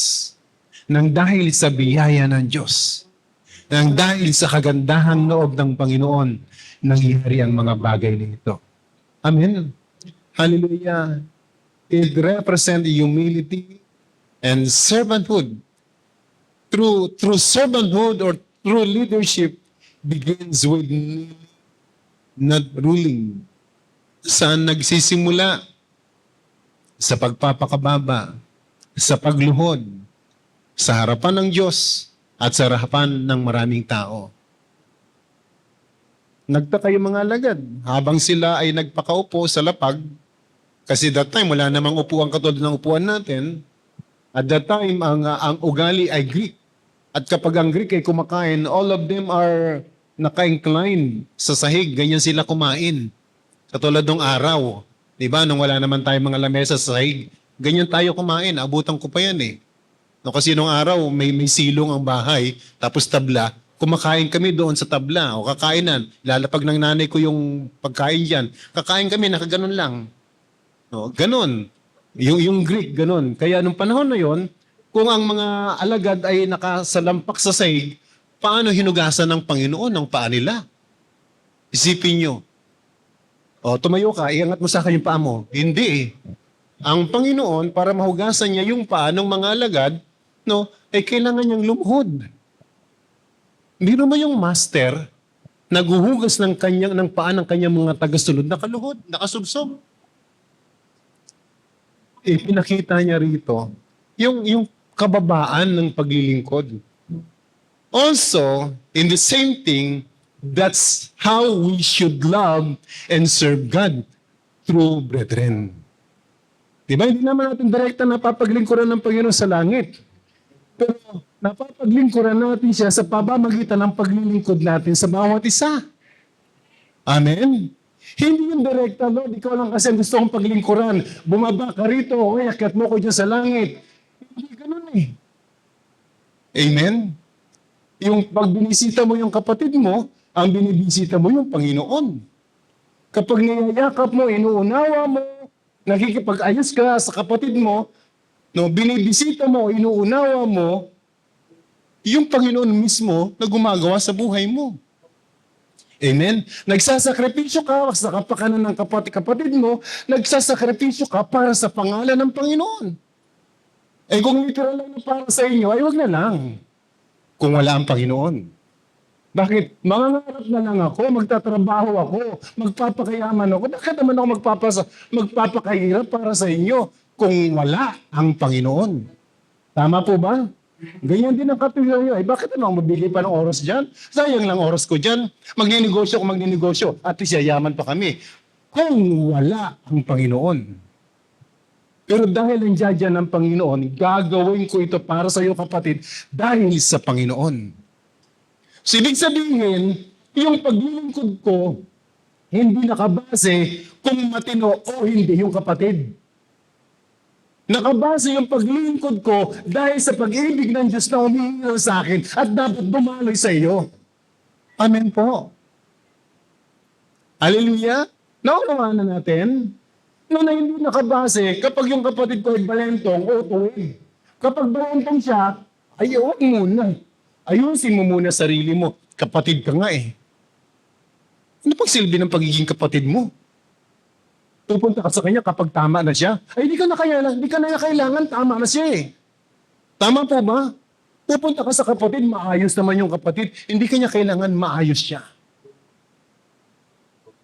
Nang dahil sa biyaya ng Diyos. Nang dahil sa kagandahang loob ng Panginoon, nangyari ang mga bagay nito. Amen. Hallelujah. It represents humility and servanthood. Through servanthood or through leadership begins with not ruling. Saan nagsisimula? Sa pagpapakababa, sa pagluhod, sa harapan ng Diyos at sa harapan ng maraming tao. Nagtaka yung mga alagad habang sila ay nagpakaupo sa lapag kasi that time wala namang upuan katulad ng upuan natin. At that time, ang ugali ay Greek. At kapag ang Greek ay kumakain, all of them are naka-incline sa sahig. Ganyan sila kumain. Katulad ng araw. Diba? Nung wala naman tayong mga lamesa sa sahig, ganyan tayo kumain. Abutan ko pa yan eh. No, kasi nung araw, may silong ang bahay, tapos tabla. Kumakain kami doon sa tabla o kakainan. Lalapag ng nanay ko yung pagkain dyan. Kakain kami, nakaganon lang. No, ganon. Yung Greek, ganun. Kaya nung panahon na yon, kung ang mga alagad ay nakasalampak sa sahig, paano hinugasan ng Panginoon ang paa nila? Isipin nyo. O, tumayo ka, iangat mo sa akin yung paa mo. Hindi eh. Ang Panginoon, para mahugasan niya yung paa ng mga alagad, no, ay kailangan niyang lumuhod. Biro mo yung master, naghuhugas ng paa ng kanyang mga tagasunod, nakaluhod, nakasubsob. Pinakita niya rito yung kababaan ng paglilingkod. Also, in the same thing, that's how we should love and serve God through brethren. Diba? Hindi naman natin direkta napapaglingkuran ng Panginoon sa langit. Pero napapaglingkuran natin siya sa pamamagitan ng paglilingkod natin sa bawat isa. Amen? Hindi yung direkta, Lord, ikaw lang kasi gusto kong paglingkuran. Bumaba ka rito, o akyat mo ko dyan sa langit. Hindi ganun eh. Amen? Yung pag binisita mo yung kapatid mo, ang binibisita mo yung Panginoon. Kapag niyayakap mo, inuunawa mo, nakikipag-ayos ka sa kapatid mo, no, binibisita mo, inuunawa mo, yung Panginoon mismo na gumagawa sa buhay mo. Amen? Nagsasakripisyo ka sa kapakanan ng kapatid mo, nagsasakripisyo ka para sa pangalan ng Panginoon. Eh kung literal lang na para sa inyo, ay wag na lang. Kung wala ang Panginoon. Bakit? Mangangarap na lang ako, magtatrabaho ako, magpapakayaman ako. Bakit naman ako magpapakahirap para sa inyo kung wala ang Panginoon? Tama po ba? Ganyan din ang katulad nyo. Eh, bakit ano ako mabili pa ng oras dyan? Sayang lang oras ko dyan. Magninegosyo kung magninegosyo. At least yayaman pa kami. Kung wala ang Panginoon. Pero dahil nandiyan dyan ang Panginoon, gagawin ko ito para sa iyo kapatid dahil sa Panginoon. So, ibig sabihin, yung paglilingkod ko, hindi nakabase kung matino o hindi yung kapatid. Nakabase yung paglilingkod ko dahil sa pag-ibig ng Diyos na humihingi sa akin at dapat dumaloy sa iyo. Amen po. Hallelujah. Naunawaan na natin. No, na hindi nakabase, kapag yung kapatid ko ay balentong o tuwid. Kapag balentong siya, ay huwag muna. Ayusin mo muna sarili mo. Kapatid ka nga eh. Ano pang silbi ng pagiging kapatid mo? Pupunta ka sa kanya kapag tama na siya. Ay, hindi ka na kailangan, tama na siya eh. Tama po ba? Pupunta ka sa kapatid, maayos naman yung kapatid. Hindi kanya kailangan, maayos siya.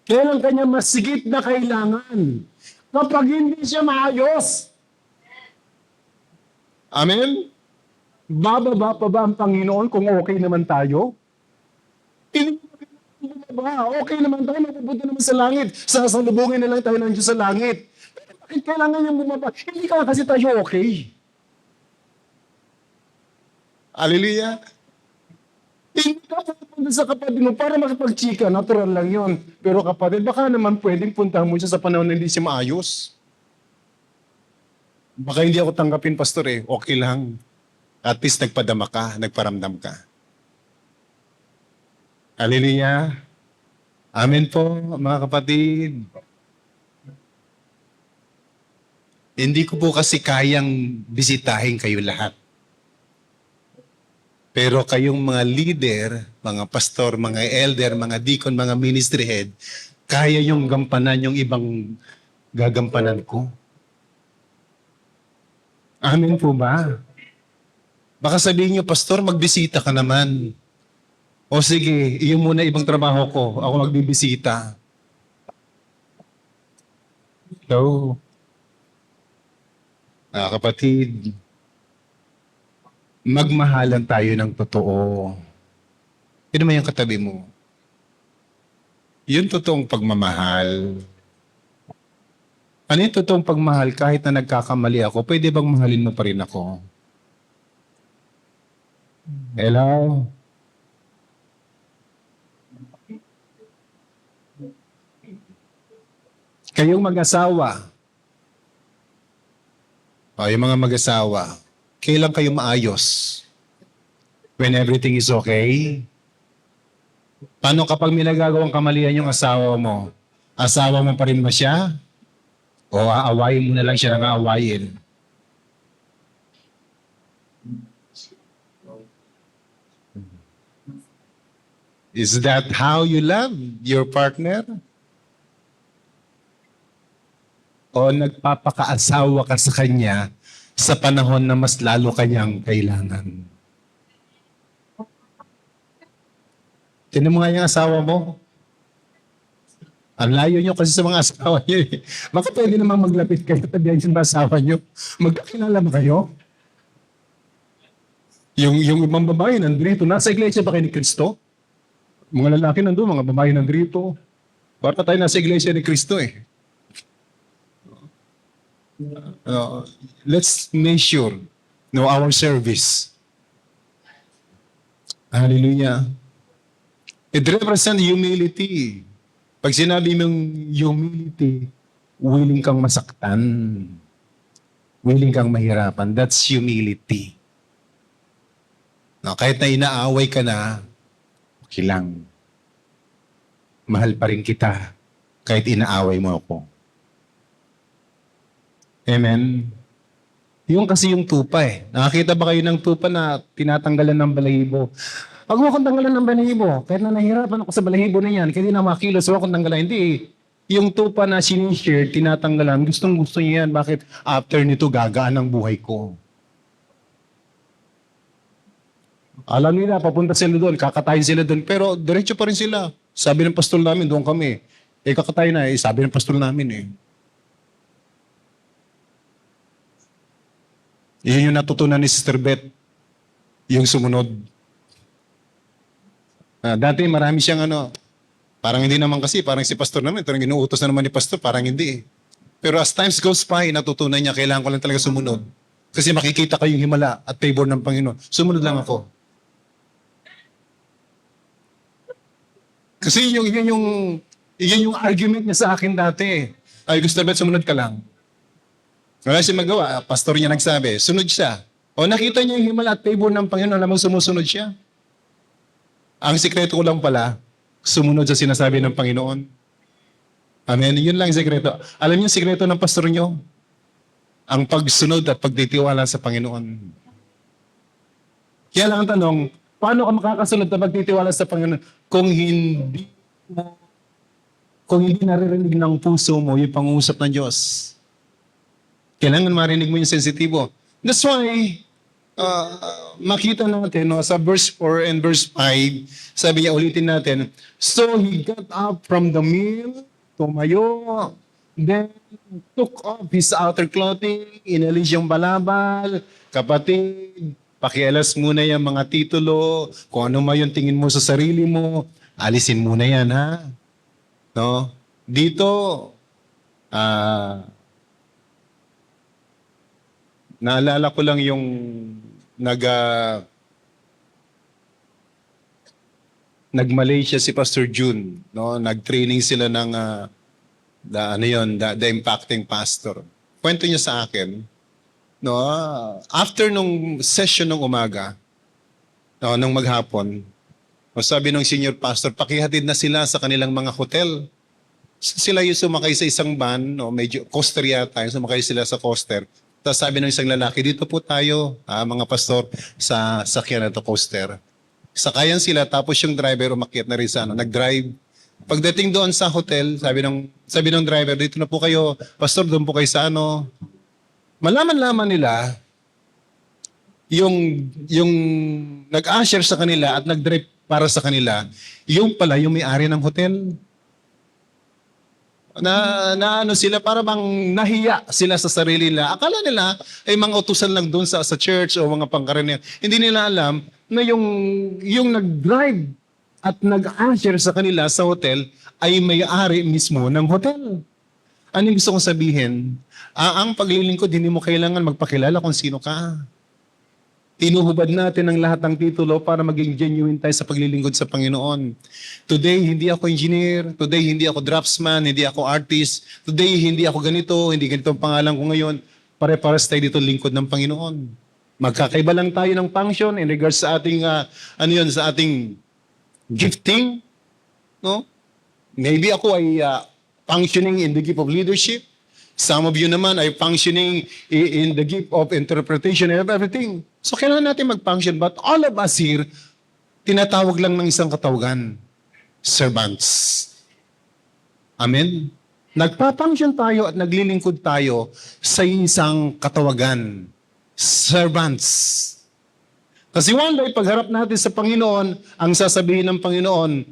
Kailan kanya masigit na kailangan? Kapag hindi siya maayos. Amen? Bababa pa ba ang Panginoon kung okay naman tayo? Hindi ba? Okay naman tayo, mapupunta naman sa langit. Sasalubungin na lang tayo ng Diyos sa langit. Pero bakit kailangan niyang bumaba? Hindi ka kasi tayo okay. Hallelujah. Hindi ka pupunta sa kapatid mo para makipag-chika. Natural lang yon. Pero kapatid, baka naman pwedeng puntahan mo siya sa panahon na hindi siya maayos. Baka hindi ako tanggapin, pastor eh. Okay lang. At least nagpadama ka, nagparamdam ka. Hallelujah. Amen po, mga kapatid. Hindi ko po kasi kayang bisitahin kayo lahat. Pero kayong mga leader, mga pastor, mga elder, mga deacon, mga ministry head, kaya yung gampanan yung ibang gagampanan ko. Amen po ba? Baka sabihin niyo, pastor, magbisita ka naman. O sige, iyon muna ibang trabaho ko. Ako magbibisita. So, kapatid, magmahalan tayo ng totoo. Yun naman yung katabi mo. Yun totoong pagmamahal. Ano yung totoong pagmahal? Kahit na nagkakamali ako, pwede bang mahalin mo pa rin ako? Hello? Kayong mag-asawa, yung mga mag-asawa, kailan kayo maayos? When everything is okay? Paano kapag may nagagawang kamalian yung asawa mo? Asawa mo pa rin ba siya? O aawayin mo na lang siya ng aawayin? Is that how you love your partner? O nagpapakaasawa ka sa kanya sa panahon na mas lalo kanyang kailangan? Tinan mo nga yung asawa mo. Ang layo nyo kasi sa mga asawa nyo eh. Baka pwede namang maglapit kayo tabihan sa mga asawa nyo. Magkakilala ba kayo? Yung ibang babae nandito, nasa iglesia ba kayo ni Kristo? Mga lalaki nandun, mga babae nandito. Para tayo nasa iglesia ni Kristo eh. Let's measure our service. Hallelujah. It represents humility. Pag sinabi mong humility, willing kang masaktan. Willing kang mahirapan. That's humility. No, kahit na inaaway ka na, okay lang. Mahal pa rin kita kahit inaaway mo ako. Amen? Yung kasi yung tupa eh. Nakakita ba kayo ng tupa na tinatanggalan ng balahibo? Pag mo akong tanggalan ng balahibo, kahit na nahihirapan ako sa balahibo na yan, kaya di na makilos, huwag akong tanggalan. Hindi eh. Yung tupa na sinishare, tinatanggalan, gustong gusto niya yan. Bakit? After nito, gagaan ang buhay ko. Alam nila, papunta sila doon, kakatayin sila doon, pero diretso pa rin sila. Sabi ng pastol namin, doon kami. Eh, kakatayin na eh, sabi ng pastol namin eh. Yun yung natutunan ni Sister Beth, yung sumunod. Dati marami siyang parang hindi naman kasi, parang si pastor naman, parang ginuutos na naman ni pastor, parang hindi eh. Pero as times goes by, natutunan niya, kailangan ko lang talaga sumunod. Kasi makikita kayong himala at favor ng Panginoon. Sumunod lang ako. Kasi yun yung argument niya sa akin dati. Ay, Sister Beth, sumunod ka lang. Wala siya magawa. Pastor niya nagsabi, sunod siya. O nakita niya yung himala at favor ng Panginoon, alam mo sumusunod siya. Ang sikreto ko lang pala, sumunod sa sinasabi ng Panginoon. Amen. Yun lang yung sikreto. Alam niyo yung sikreto ng pastor niyo? Ang pagsunod at pagtitiwala sa Panginoon. Kaya lang ang tanong, paano ka makakasunod at pagtitiwala sa Panginoon kung hindi naririnig ng puso mo yung pangungusap ng Diyos? Kailangan marinig mo yung sensitibo. That's why, makita natin sa verse 4 and verse 5, sabi niya, ulitin natin, so he got up from the meal, tumayo, then took off his outer clothing, inalis yung balabal, kapatid, pakialas muna yung mga titulo, kung ano man yung tingin mo sa sarili mo, alisin muna yan, ha? No? Dito, naalala ko lang yung nag-Malaysia si Pastor June, no? Nag-training sila ng the impacting pastor. Kwento niya sa akin, no? After nung session ng umaga, no, nung maghapon, no, sabi ng senior pastor, pakihatid na sila sa kanilang mga hotel. Sila yung sumakay sa isang van, no, medyo coaster yata, sumakay sila sa coaster. Tapos sabi ng isang lalaki, dito po tayo, mga pastor, sa sakyan na to coaster. Sakayan sila, tapos yung driver umakyat na rin sa nag-drive. Pagdating doon sa hotel, sabi ng driver, dito na po kayo, pastor, doon po kayo sa Malaman-laman nila, yung nag-usher sa kanila at nag-drive para sa kanila, yung pala yung may-ari ng hotel. Na sila, para bang nahiya sila sa sarili nila. Akala nila ay mga utusan lang doon sa church o mga pangkaraniwan. Hindi nila alam na yung nag-drive at nag-usher sa kanila sa hotel ay may-ari mismo ng hotel. Ano yung gusto kong sabihin? Ang paglilingkod, hindi mo kailangan magpakilala kung sino ka. Tinuhubad natin ang lahat ng titulo para maging genuine tayo sa paglilingkod sa Panginoon. Today, hindi ako engineer. Today, hindi ako draftsman. Hindi ako artist. Today, hindi ako ganito. Hindi ganito ang pangalan ko ngayon. Pare-pares tayo dito lingkod ng Panginoon. Magkakaiba lang tayo ng function in regards sa ating, sa ating gifting. No? Maybe ako ay functioning in the gift of leadership. Some of you naman ay functioning in the gift of interpretation and everything. So kailangan natin mag-function. But all of us here, tinatawag lang ng isang katawagan. Servants. Amen? Nagpa-function tayo at naglilingkod tayo sa isang katawagan. Servants. Kasi one day, pagharap natin sa Panginoon, ang sasabihin ng Panginoon,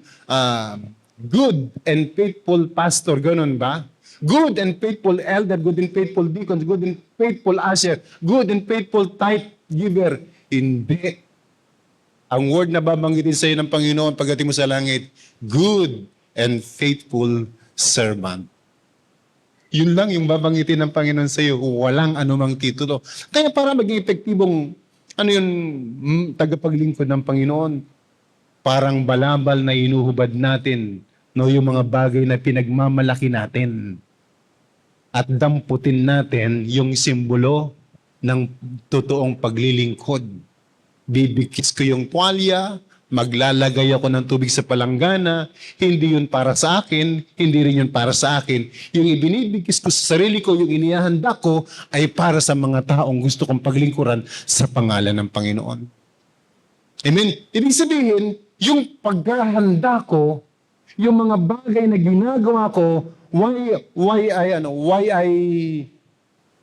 good and faithful pastor, ganun ba? Good and faithful elder, good and faithful deacons, good and faithful usher, good and faithful tithe giver. Hindi. Ang word na babanggitin sa iyo ng Panginoon pagdating mo sa langit, good and faithful servant. Yun lang yung babanggitin ng Panginoon sa iyo, walang anumang titulo. Kaya para maging epektibong, tagapaglingkod ng Panginoon, parang balabal na inuhubad natin, no, yung mga bagay na pinagmamalaki natin. At damputin natin yung simbolo ng totoong paglilingkod. Bibigkis ko yung tuwalya, maglalagay ako ng tubig sa palanggana, hindi yun para sa akin, hindi rin yun para sa akin. Yung ibinibigkis ko sa sarili ko, yung inihahanda ko, ay para sa mga taong gusto kong paglingkuran sa pangalan ng Panginoon. Amen? Ibig sabihin, yung paghahanda ko, yung mga bagay na ginagawa ko,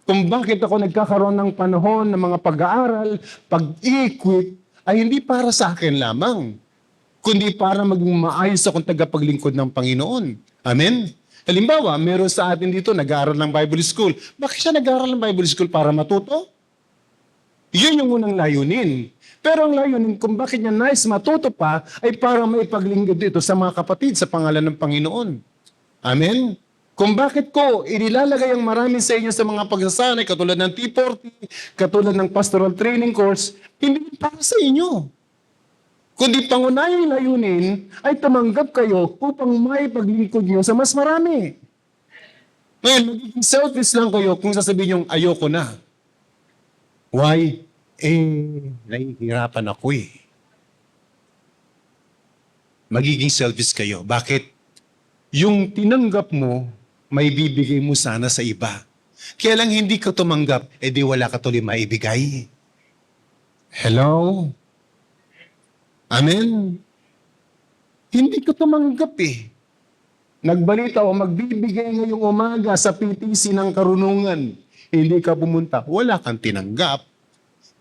kung bakit ako nagkakaroon ng panahon ng mga pag-aaral, pag-equip, ay hindi para sa akin lamang, kundi para maging maayos akong tagapaglingkod ng Panginoon. Amen? Halimbawa, meron sa atin dito nag-aaral ng Bible School. Bakit siya nag-aaral ng Bible School? Para matuto? Yun yung unang layunin. Pero ang layunin kung bakit niya nais matuto pa, ay para maipaglingkod ito sa mga kapatid sa pangalan ng Panginoon. Amen? Kung bakit ko inilalagay ang marami sa inyo sa mga pagsasanay, katulad ng T40, katulad ng pastoral training course, hindi para sa inyo. Kundi pangunahing layunin ay tumanggap kayo upang may paglingkod nyo sa mas marami. Ngayon, magiging selfish lang kayo kung sasabihin yung ayoko na. Why? Nahihirapan ako eh. Magiging selfish kayo. Bakit? Yung tinanggap mo, may bibigay mo sana sa iba. Kaya lang hindi ka tumanggap, di wala ka tuloy maibigay. Hello? Amen? Hindi ka tumanggap eh. Nagbalita o magbibigay ngayong umaga sa PTC ng karunungan. Hindi ka pumunta, wala kang tinanggap.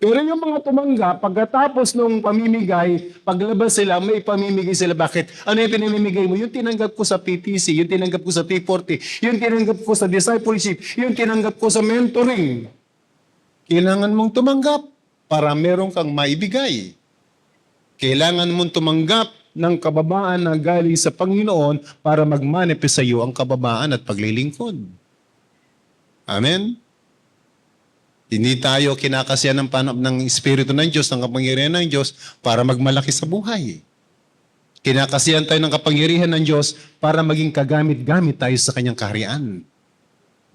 Pero yung mga tumanggap, pagkatapos nung pamimigay, paglabas sila, may pamimigay sila. Bakit? Ano yung pinamimigay mo? Yung tinanggap ko sa PTC, yung tinanggap ko sa T40, yung tinanggap ko sa discipleship, yung tinanggap ko sa mentoring. Kailangan mong tumanggap para meron kang maibigay. Kailangan mong tumanggap ng kababaan na galing sa Panginoon para mag-manifest sa iyo ang kababaan at paglilingkod. Amen? Hindi tayo kinakasya ng Espiritu ng Diyos, ng kapangyarihan ng Diyos para magmalaki sa buhay. Kinakasihan tayo ng kapangyarihan ng Diyos para maging kagamit-gamit tayo sa kanyang kaharian.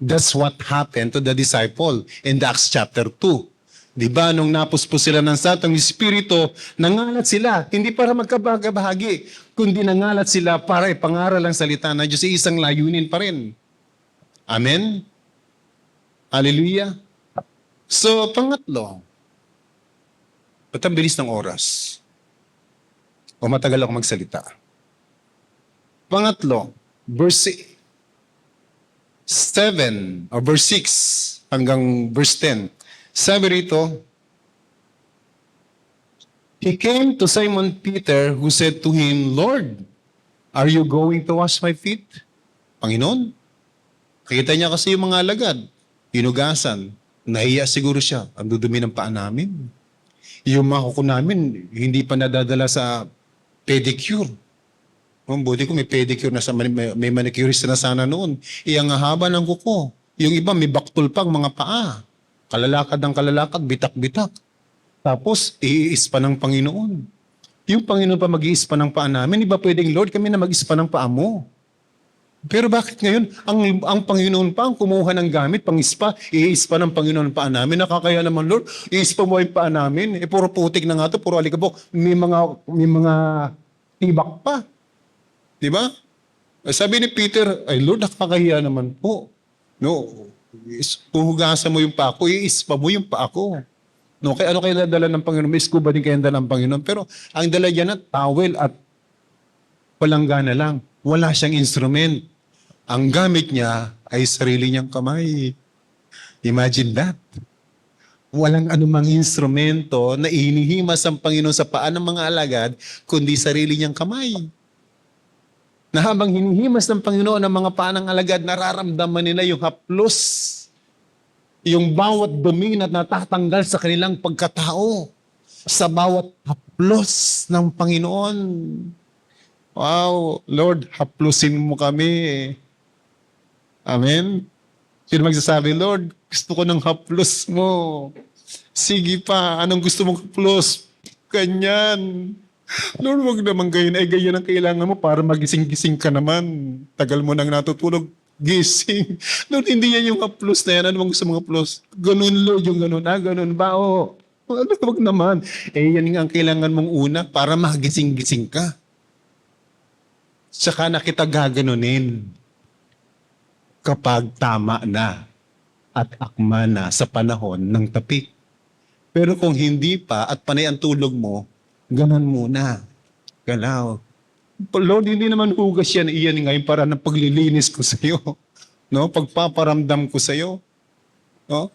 That's what happened to the disciple in Acts chapter 2. Diba, nung napuspos sila ng Santong Espiritu, nangalat sila, hindi para magkabahagi, kundi nangalat sila para ipangaral ang salita ng Diyos, isang layunin pa rin. Amen? Hallelujah? So, pangatlo, ba't ang bilis ng oras? O matagal ako magsalita? Pangatlo, verse 7 o verse 6 hanggang verse 10. Sabi rito, He came to Simon Peter who said to him, Lord, are you going to wash my feet? Panginoon, nakita niya kasi yung mga alagad, hinugasan. Nahiya siguro siya, ang dudumi ng paa namin. Yung mga kuko namin, hindi pa nadadala sa pedicure. Buti ko may pedicure na may manicurist na sana noon. Ang haba ng kuko. Yung iba may baktol pang mga paa. Kalalakad ng kalalakad, bitak-bitak. Tapos, iispa ng Panginoon. Yung Panginoon pa mag-iispa ng paa namin, iba pwedeng, Lord, kami na mag-ispa ng paa mo. Pero bakit ngayon, ang Panginoon pa ang kumuha ng gamit, pang-ispa, i-ispa ng Panginoon paa namin, nakakaya naman, Lord, i-ispa mo yung paa namin, puro putik na nga to, puro alikabok, may mga tibak pa. Diba? Sabi ni Peter, ay Lord, nakakahiya naman po. No, puhugasan mo yung paa ko, i-ispa mo yung paa ko. No, kaya ano kaya dala ng Panginoon? May scuba din kaya dala ng Panginoon. Pero ang dala niya na towel at palanggana lang. Wala siyang instrument. Ang gamit niya ay sarili niyang kamay. Imagine that. Walang anumang instrumento na inihimas ang Panginoon sa paa ng mga alagad, kundi sarili niyang kamay. Na habang hinihimas ng Panginoon ang mga paa ng alagad, nararamdaman nila yung haplos, yung bawat dumi na natatanggal sa kanilang pagkatao. sa bawat haplos ng Panginoon. Wow, Lord, haplusin mo kami. Amen? Sino magsasabi, Lord, gusto ko ng haplos mo. Sige pa, anong gusto mong haplos? Ganyan. Lord, wag naman ganyan. Ay, ganyan ang kailangan mo para magising-gising ka naman. Tagal mo nang natutulog, gising. Lord, hindi yan yung haplos na yan. Ano bang gusto mong haplos? Ganun, Lord, yung ganun. Ganun ba? O, ano, wag naman. Yan ang kailangan mong una para magising-gising ka. Saka na kita gaganunin kapag tama na at akma na sa panahon ng tapik. Pero kung hindi pa at panay ang tulog mo, ganan muna. Galaw. Lord, hindi naman hugas yan. Iyan ngayon para ng paglilinis ko sa iyo. No? Pagpaparamdam ko sa iyo. No?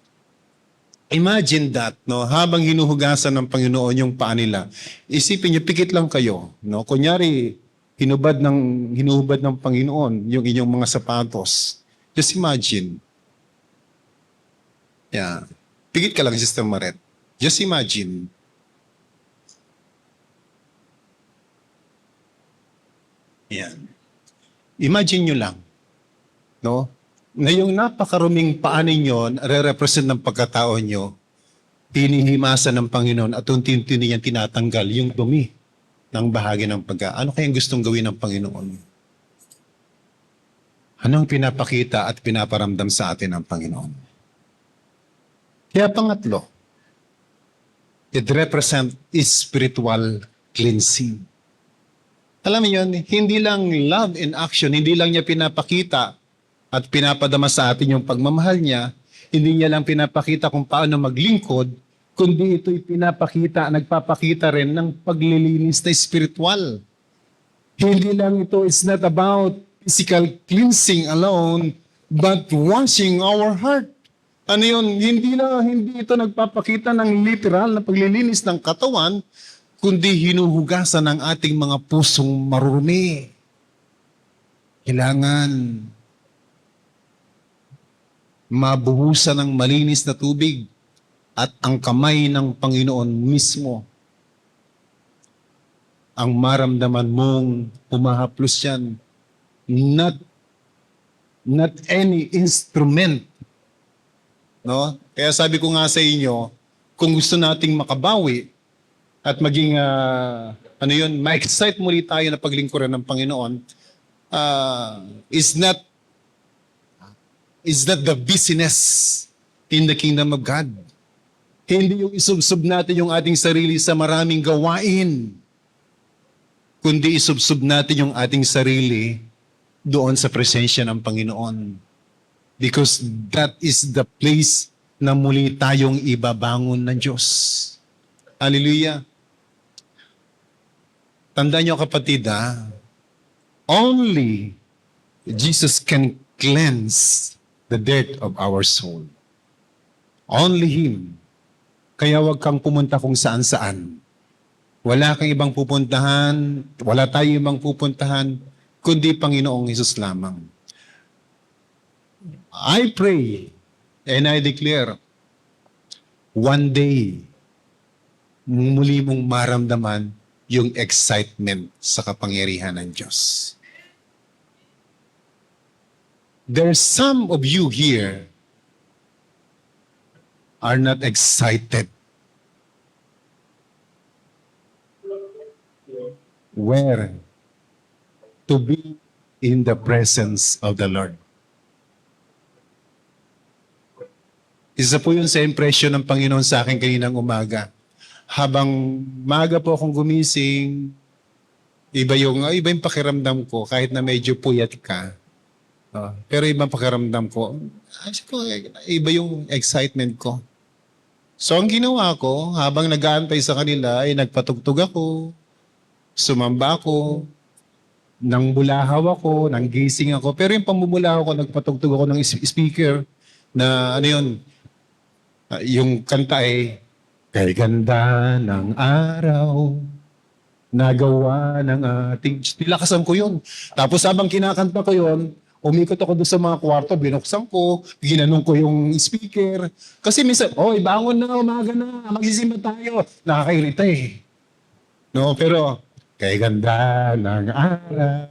Imagine that, no? Habang hinuhugasan ng Panginoon yung paa nila, isipin niyo, pikit lang kayo. No? Kunyari, hinuhubad ng Panginoon yung inyong mga sapatos. Just imagine. Yeah. Pikit ka lang, Sister Maret. Just imagine. Yan. Imagine nyo lang, no? Ngayong napakaruming paa ninyo, re-represent ng pagkatao nyo, pinihimasan ng Panginoon at unti-unti niyan tinatanggal yung dumi ng bahagi ng pagka. Ano kayang gustong gawin ng Panginoon? Anong pinapakita at pinaparamdam sa atin ng Panginoon? Kaya pangatlo, it represents spiritual cleansing. Alam mo yun, hindi lang love in action, hindi lang niya pinapakita at pinapadama sa atin yung pagmamahal niya, hindi niya lang pinapakita kung paano maglingkod, kundi ito'y pinapakita, nagpapakita rin ng paglilinis na spiritual. Hindi lang ito, it's not about physical cleansing alone, but washing our heart. Ano yun? Hindi ito nagpapakita ng literal na paglilinis ng katawan, kundi hinuhugasan ng ating mga pusong marumi. Kailangan mabuhusan ng malinis na tubig at ang kamay ng Panginoon mismo ang maramdaman mong humahaplos yan. Not any instrument. No? Kaya sabi ko nga sa inyo, kung gusto nating makabawi at maging, ma-excite muli tayo na paglingkuran ng Panginoon, is not the busyness in the kingdom of God. Hindi yung isubsob natin yung ating sarili sa maraming gawain, kundi isubsob natin yung ating sarili doon sa presensya ng Panginoon. Because that is the place na muli tayong ibabangon ng Diyos. Hallelujah. Tandaan niyo kapatid, only Jesus can cleanse the dirt of our soul. Only Him. Kaya wag kang pumunta kung saan-saan. Wala kang ibang pupuntahan, wala tayong ibang pupuntahan, kundi Panginoong Hesus lamang. I pray and I declare, one day, muli mong maramdaman yung excitement sa kapangyarihan ng Diyos. There's some of you here are not excited. Where? To be in the presence of the Lord. Isa po yun sa impression ng Panginoon sa akin kaninang umaga. Habang maga po akong gumising, iba yung pakiramdam ko kahit na medyo puyat ka. Pero ibang pakiramdam ko, iba yung excitement ko. So ang ginawa ko, habang nag-aantay sa kanila, ay nagpatugtog ako, sumamba ako, nang bulahaw ako, nang gising ako. Pero yung pamumulahaw ko, nagpatugtog ako ng speaker na yung kanta ay, kay ganda ng araw, nagawa ng ating... Nilakasan ko yun. Tapos habang kinakanta ko yun, Umikot ako doon sa mga kwarto, binuksan ko, ginanong ko yung speaker. Kasi minsan, oy, bangon na, umaga na, magsisimba tayo. Nakakairita eh. No, pero, kay ganda ng araw.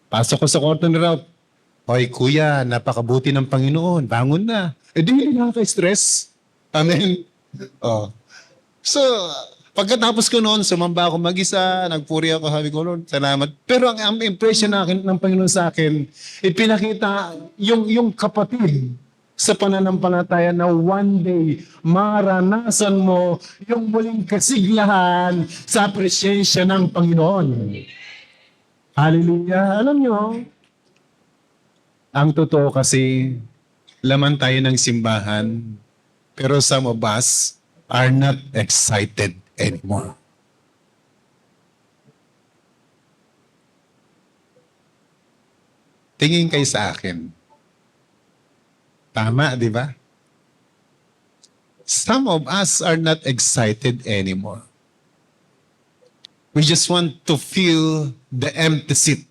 Pasok ko sa kwarto ni Ralph. Hoy, kuya, napakabuti ng Panginoon. Bangon na. Eh, di hindi nakaka-stress. Amen. Oh. So, pagkatapos ko noon, sumamba ako mag-isa, nagpuri ako, sabi ko, Lord, salamat. Pero ang impression ng Panginoon sa akin, ipinakita yung kapatid sa pananampalataya na one day, maranasan mo yung muling kasiglahan sa presensya ng Panginoon. Hallelujah. Alam nyo, ang totoo kasi, laman tayo ng simbahan, pero some of us are not excited anymore. Tingin kayo sa akin. Tama, di ba? Some of us are not excited anymore. We just want to feel the empty seat.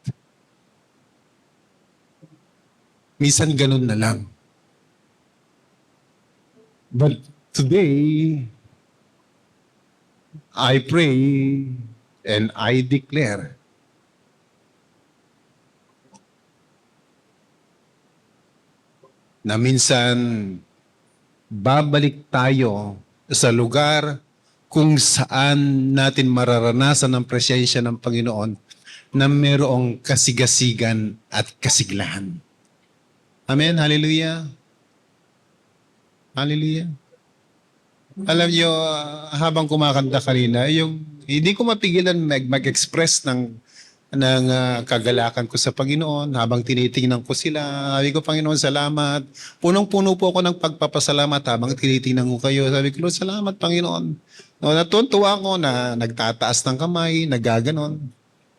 Minsan ganun na lang. But today, I pray and I declare na minsan babalik tayo sa lugar kung saan natin mararanasan ang presensya ng Panginoon na mayroong kasigasigan at kasiglahan. Amen. Hallelujah. Hallelujah. Alam niyo, habang kumakanta kanina, yung hindi ko mapigilan mag-express ng kagalakan ko sa Panginoon habang tinitingnan ko sila. Sabi ko, Panginoon, salamat. Punong-puno po ako ng pagpapasalamat habang tinitingnan ko kayo. Sabi ko, Lord, salamat, Panginoon. No, natutuwa ako na nagtataas ng kamay, nagaganon.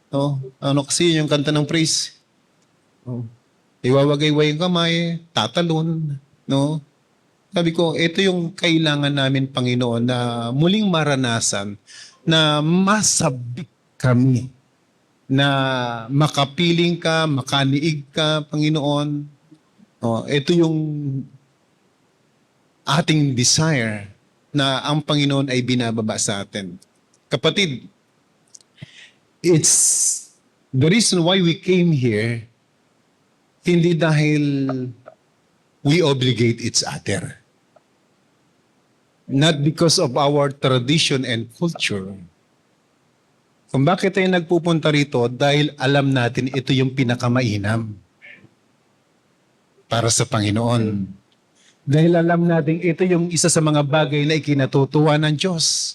No, ano kasi yung kanta ng praise. No. Iwawagay-way yung kamay, tatalon. No? Sabi ko, ito yung kailangan namin, Panginoon, na muling maranasan na masabik kami, na makapiling ka, makaniig ka, Panginoon. Oh, ito yung ating desire na ang Panginoon ay binababa sa atin. Kapatid, it's the reason why we came here, hindi dahil we obligate each other. Not because of our tradition and culture. Kung bakit tayo nagpupunta rito, dahil alam natin ito yung pinakamainam para sa Panginoon. Dahil alam natin ito yung isa sa mga bagay na ikinatutuwa ng Diyos.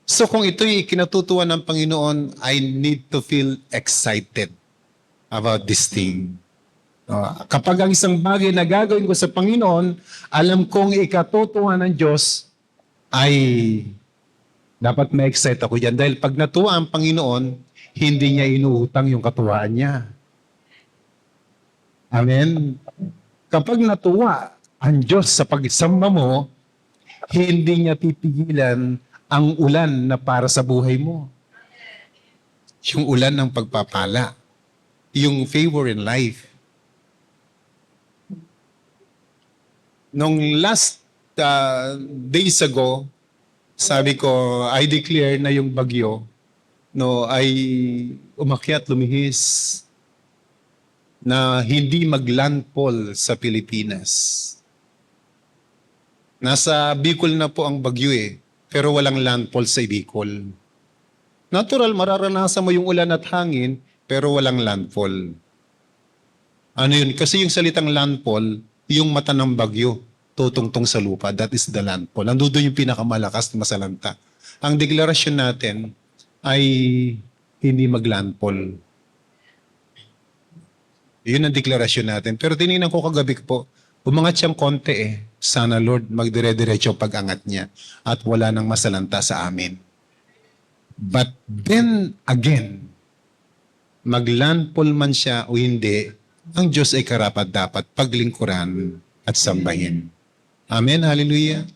So kung ito yung ikinatutuwa ng Panginoon, I need to feel excited about this thing. Kapag ang isang bagay na gagawin ko sa Panginoon, alam kong ikatutuwa ng Diyos, ay dapat ma-excite ako yan. Dahil pag natuwa ang Panginoon, hindi niya inuutang yung katuwaan niya. Amen? Kapag natuwa ang Diyos sa pagsamba mo, hindi niya pipigilan ang ulan na para sa buhay mo. Yung ulan ng pagpapala. Yung favor in life. Nung last days ago, sabi ko, I declare na yung bagyo ay umakyat, lumihis, na hindi maglandfall sa Pilipinas. Nasa Bicol na po ang bagyo pero walang landfall sa Bicol. Natural, mararanasan mo yung ulan at hangin, pero walang landfall. Ano yun? Kasi yung salitang landfall, yung mata ng bagyo, tutungtong sa lupa, that is the landfall. Nandoon yung pinakamalakas na masalanta. Ang deklarasyon natin ay hindi maglandfall. Yun ang deklarasyon natin. Pero tinignan ko kagabi po, umangat siyang konti Sana Lord, magdire-diretso pag-angat niya at wala nang masalanta sa amin. But then again, maglandfall man siya o hindi, ang Diyos ay karapat-dapat paglingkuran at sambahin. Amen. Hallelujah.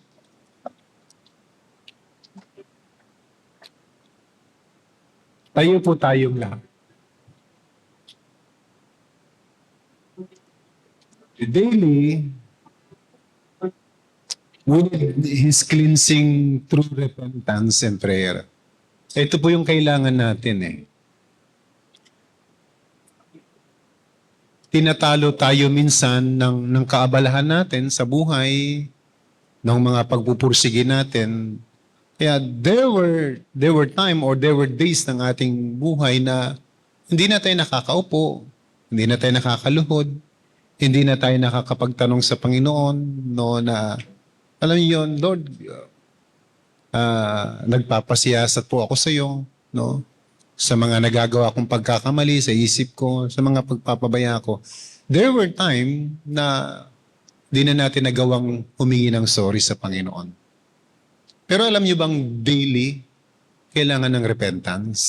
Tayo po tayong lahat. daily, we need His cleansing through repentance and prayer. Ito po yung kailangan natin eh. Tinatalo tayo minsan ng kaabalahan natin sa buhay, ng mga pagpupursige natin. Kaya there were time or there were days ng ating buhay na hindi na tayo nakakaupo, hindi na tayo nakakaluhod, hindi na tayo nakakapagtanong sa Panginoon, no, na alam niyo yun, Lord, nagpapasiyasat po ako sa iyo, no? Sa mga nagagawa kong pagkakamali sa isip ko, sa mga pagpapabaya ko. There were time na di na natin nagawang humingi ng sorry sa Panginoon. Pero alam niyo bang daily, kailangan ng repentance?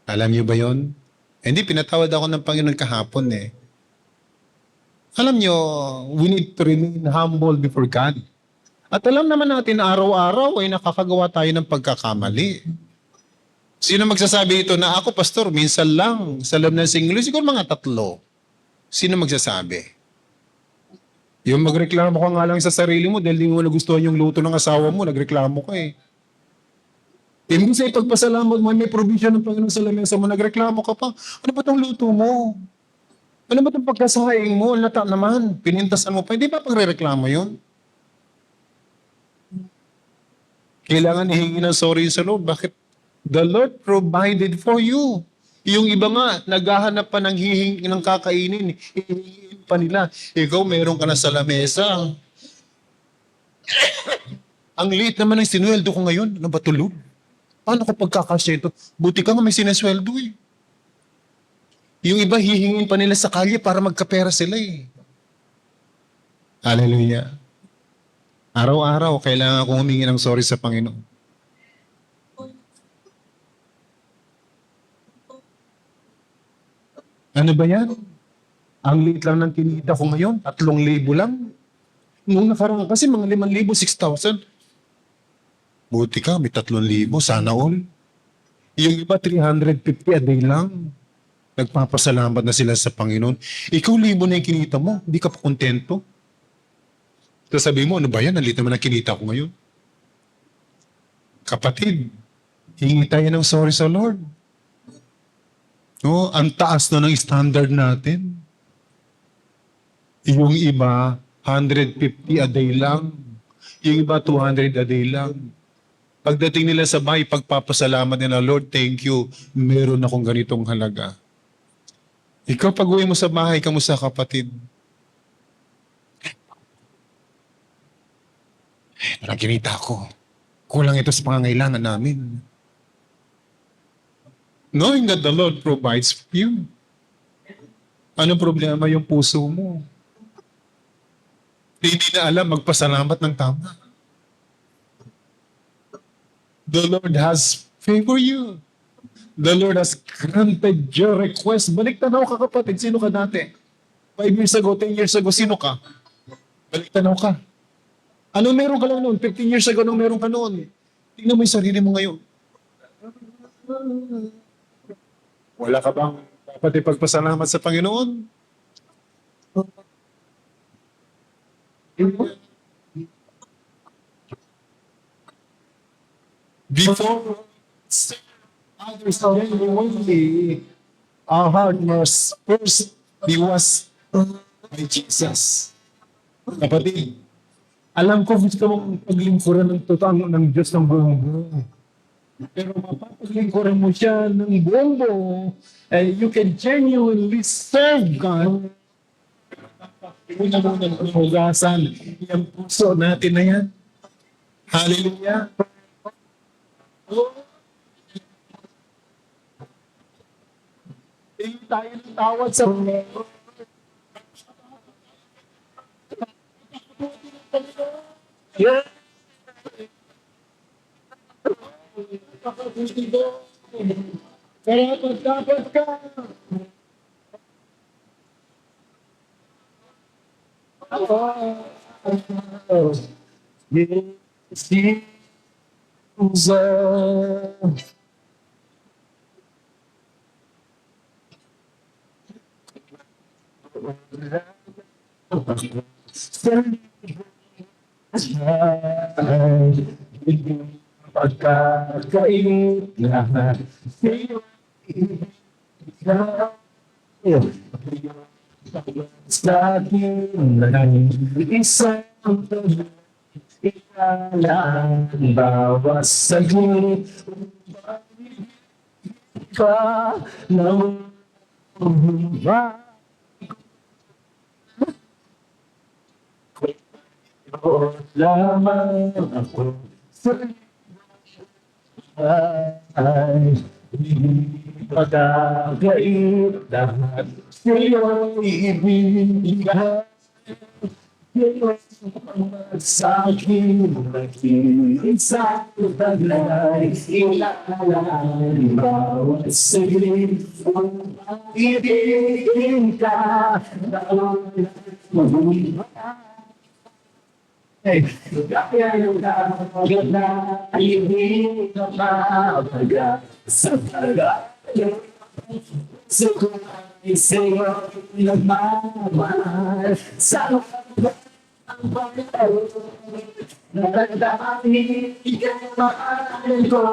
Alam niyo ba yon? Hindi, pinatawad ako ng Panginoon kahapon eh. Alam niyo, we need to remain humble before God. At alam naman natin, araw-araw ay nakakagawa tayo ng pagkakamali. Sino magsasabi ito na ako, pastor, minsan lang sa loob ng singlo, siguro mga 3. Sino magsasabi? Yung magreklamo ka nga lang sa sarili mo dahil di mo nagustuhan yung luto ng asawa mo, nagreklamo ka eh. Hindi sa ipagpasalamat mo, may provision ng Panginoon sa lamesa mo, nagreklamo ka pa. Ano ba itong luto mo? Ano ba itong pagkasaing mo? Lata naman, pinintasan mo pa. Hindi ba pagre-reklamo yun? Kailangan ihingi ng sorry sa Lord. Bakit? The Lord provided for you. Yung iba nga, naghahanap pa ng hihingi ng kakainin. Hihingin pa nila. Ikaw, meron ka na sa lamesa. Ang liit naman ng sinweldo ko ngayon. Ano ba tulog? Paano ko pagkakasya ito? Buti ka nga may sinesweldo eh. Yung iba, hihingin pa nila sa kalye para magkapera sila eh. Hallelujah. Araw-araw, kailangan kong humingi ng sorry sa Panginoon. Ano ba yan? Ang liit lang ng kinita ko ngayon, 3,000 lang. Nung nakaraan kasi mga 5,000, 6,000. Buti ka, may 3,000, sana all. Yung iba, 350 a day lang. Nagpapasalamat na sila sa Panginoon. Ikaw, 1,000 na yung kinita mo, hindi ka pa kontento. So sabi mo, ano ba yan? Ang liit naman ang kinita ko ngayon. Kapatid, hingi tayo ng sorry sa Lord. No, ang taas na ng standard natin. Yung iba, 150 a day lang. Yung iba, 200 a day lang. Pagdating nila sa bahay, pagpapasalamat nila, Lord, thank you. Meron akong ganitong halaga. Ikaw, pag-uwi mo sa bahay, kamusta kapatid? Parang kinita ko. Kulang ito sa pangangailangan namin. Knowing that the Lord provides for you. Anong problema yung puso mo? Hindi na alam magpasalamat ng tama. The Lord has favored you. The Lord has granted your request. Balik tanaw ka kapatid, sino ka dati? 5 years ago, 10 years ago, sino ka? Balik tanaw ka. Ano meron ka lang noon? 15 years ago, anong meron ka noon? Tingnan mo yung sarili mo ngayon. Wala ka bang dapat ipagpasalamat sa Panginoon? Before others genuinely, our heart must first be washed by Jesus. Kapatid, alam ko gusto mong paglingkuran ng totoong ng Diyos ng buong buo. Pero mapapaglingkuran mo siya ng buong buo, you can genuinely serve God. Una muna ng hugasan yung puso natin na yan. Hallelujah. Tingin tayo ng tawad sa Panginoon. Yeah. Kaya dapat ka. Jesus. Sa ay, pagkakainit na sa'yo ikaw sa akin lang isang ikalaan bawat saglit ka ng ba lamang ako sa ay pagkakait lahat sa'yo'y ibigay sa akin nakikinig sa taglay ilalaan bawat saglit kung ibigin ka daw mabuhay. Kaya yung dapat na ibigin ka pa sa taglay sa kulay sa'yo nagmamahal sa ang pagkaw natatangin ikaw mahal ko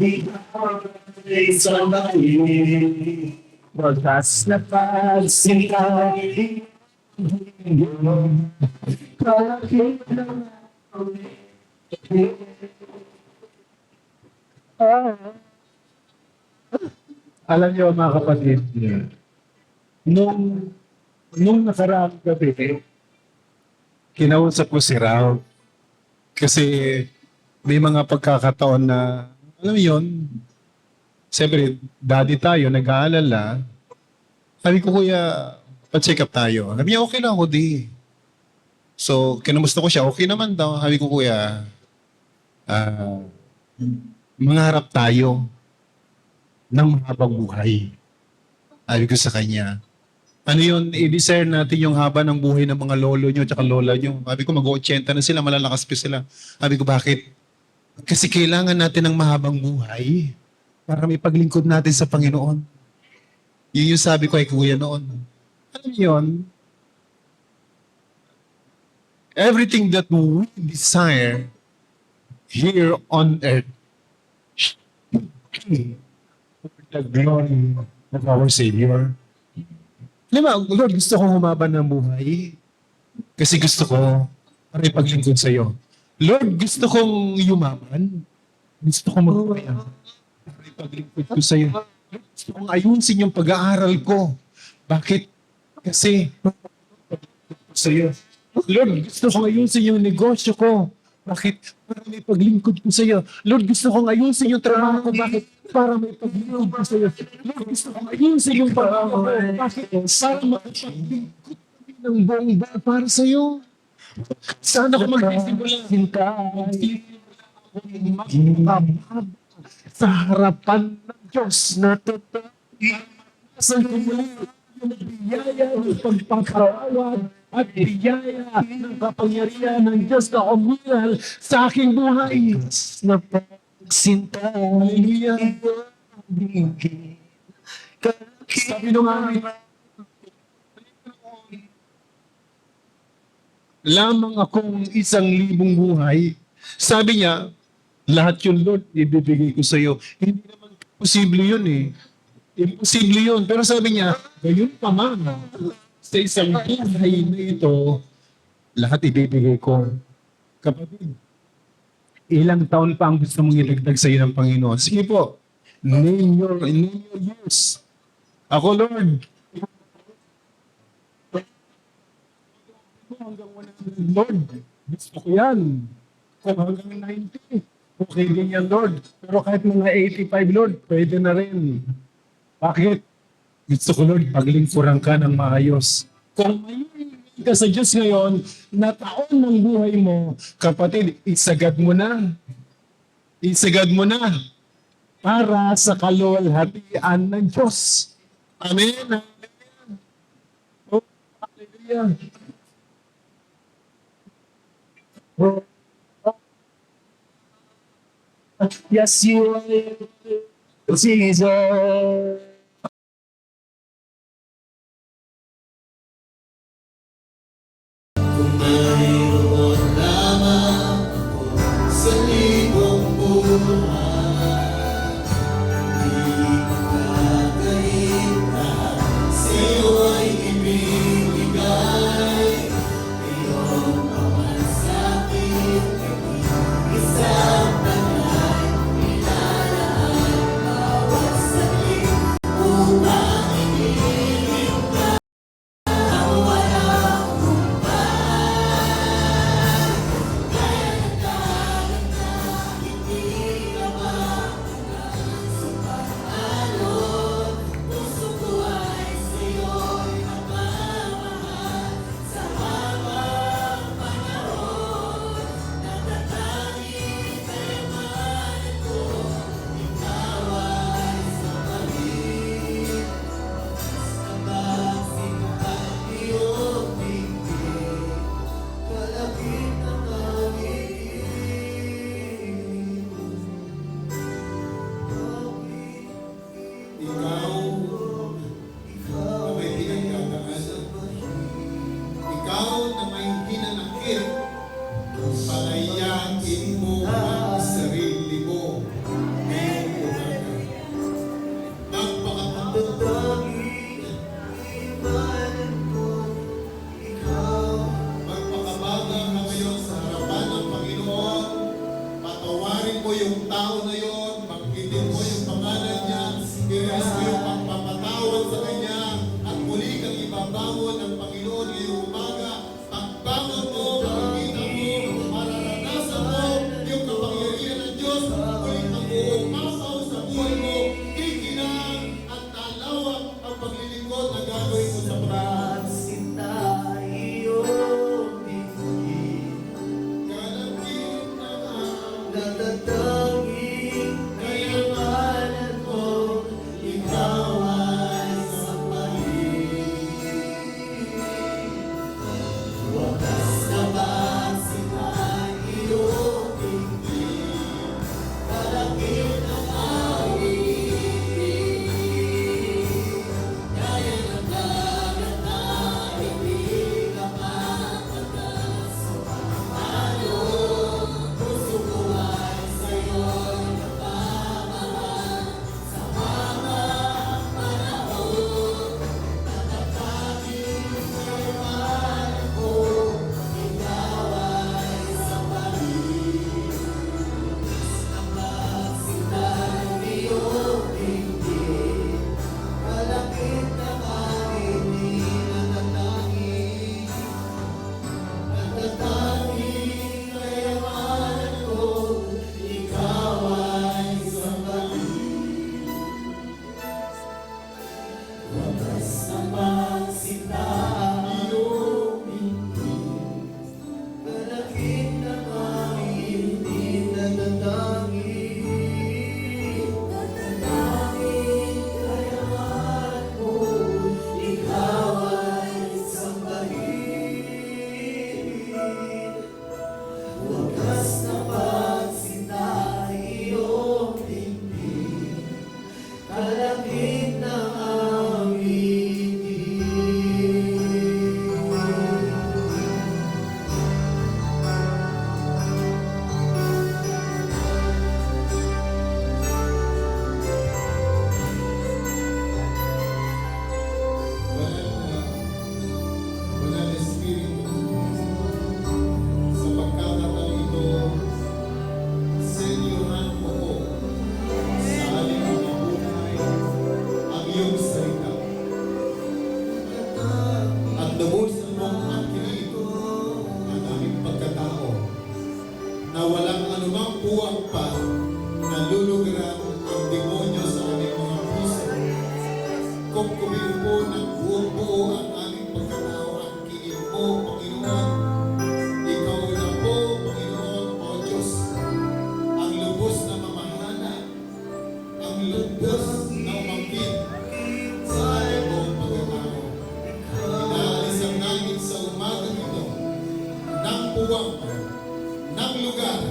ikaw ay sanay wagas na pagsinta kalakit lang alam niyo mga kapatid, nung nakaraang gabi, kinausap ko si Ralph kasi may mga pagkakataon na, alam mo yun, siyempre, daddy tayo, nag-aalala. Sabi ko, kuya, pa-check up tayo. Sabi niya, okay lang ako di. So, kinamusta ko siya, okay naman daw. Sabi ko, kuya, mangarap tayo ng mahabang buhay. Sabi ko sa kanya, ano yun, i-desire natin yung haba ng buhay ng mga lolo nyo at lola nyo. Sabi ko, mag-80 na sila, malalakas pa sila. Sabi ko, bakit? Kasi kailangan natin ng mahabang buhay para may paglingkod natin sa Panginoon. Yun yung sabi ko kay kuya noon. Alam niyo yun, everything that we desire here on earth for the glory of our Savior. Di ba, Lord, gusto kong humaba ng buhay kasi gusto ko para ipaglingkod sa iyo. Lord, gusto kong yumaman. Gusto kong magpaya para ipaglingkod ko sa iyo. Gusto kong ayusin yung pag-aaral ko. Bakit? Kasi sa iyo. Lord, gusto kong ayusin yung negosyo ko. Bakit? Para may paglingkod ko sa iyo. Lord, gusto kong ayusin yung trabaho ko. Bakit? Para may paglingkod ko sa iyo. Lord, gusto kong ayusin yung trabaho ko. Bakit? Para makapaglingkod kami ng buong buhay para sa iyo. Sana ko magsisimula. Magpapahaba sa harapan ng Diyos na totoo. Saan ko muli yung biyaya ng pagpapawad at biyaya ng kapangyarihan ng Diyos na umungal sa aking buhay. Na pagsinta. Hallelujah. Sabi nung amin, lamang akong 1,000 buhay. Sabi niya, lahat yun, Lord, ibibigay ko sa iyo. Hindi naman posible yun eh. Imposible yun. Pero sabi niya, gayon pa man, sa isang buhay na ito, lahat ibibigay ko. Kapatid, ilang taon pa ang gusto mong ilagdag sa iyo ng Panginoon? Sige po, name your years. Ako, Lord, hanggang 100, Lord, gusto ko yan. Kung hanggang 90, okay din yan, Lord. Pero kahit mga 85, Lord, pwede na rin. Bakit? Gusto ko, Lord, paglingkuran ka ng maayos. Kung may ka sa Diyos ngayon, na taon ng buhay mo, kapatid, isagad mo na. Isagad mo na para sa kaluwalhatian ng Diyos. Amen. Hallelujah. Oh, hallelujah. Oh. Yes, you are Jesus. Kung kumipo ng buo ang aming pagkatao, ang kinig mo, Panginoon. Ikaw na po, Panginoon, o Diyos, ang lubos na mamahala, ang lubos na umangkin sa aming buong pagkatao. Inaalisan namin sa umagang ito ng puwang, ng lugar,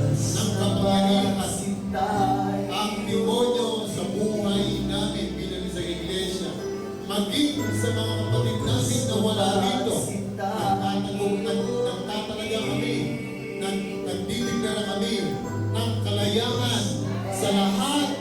ng kapangyarihan, ang demonyo sa buhay namin bilang sa iglesia, maging sa mga kapatid namin na wala dito, nagtatalaga kami, nagdidigdara kami ng kalayaan sa lahat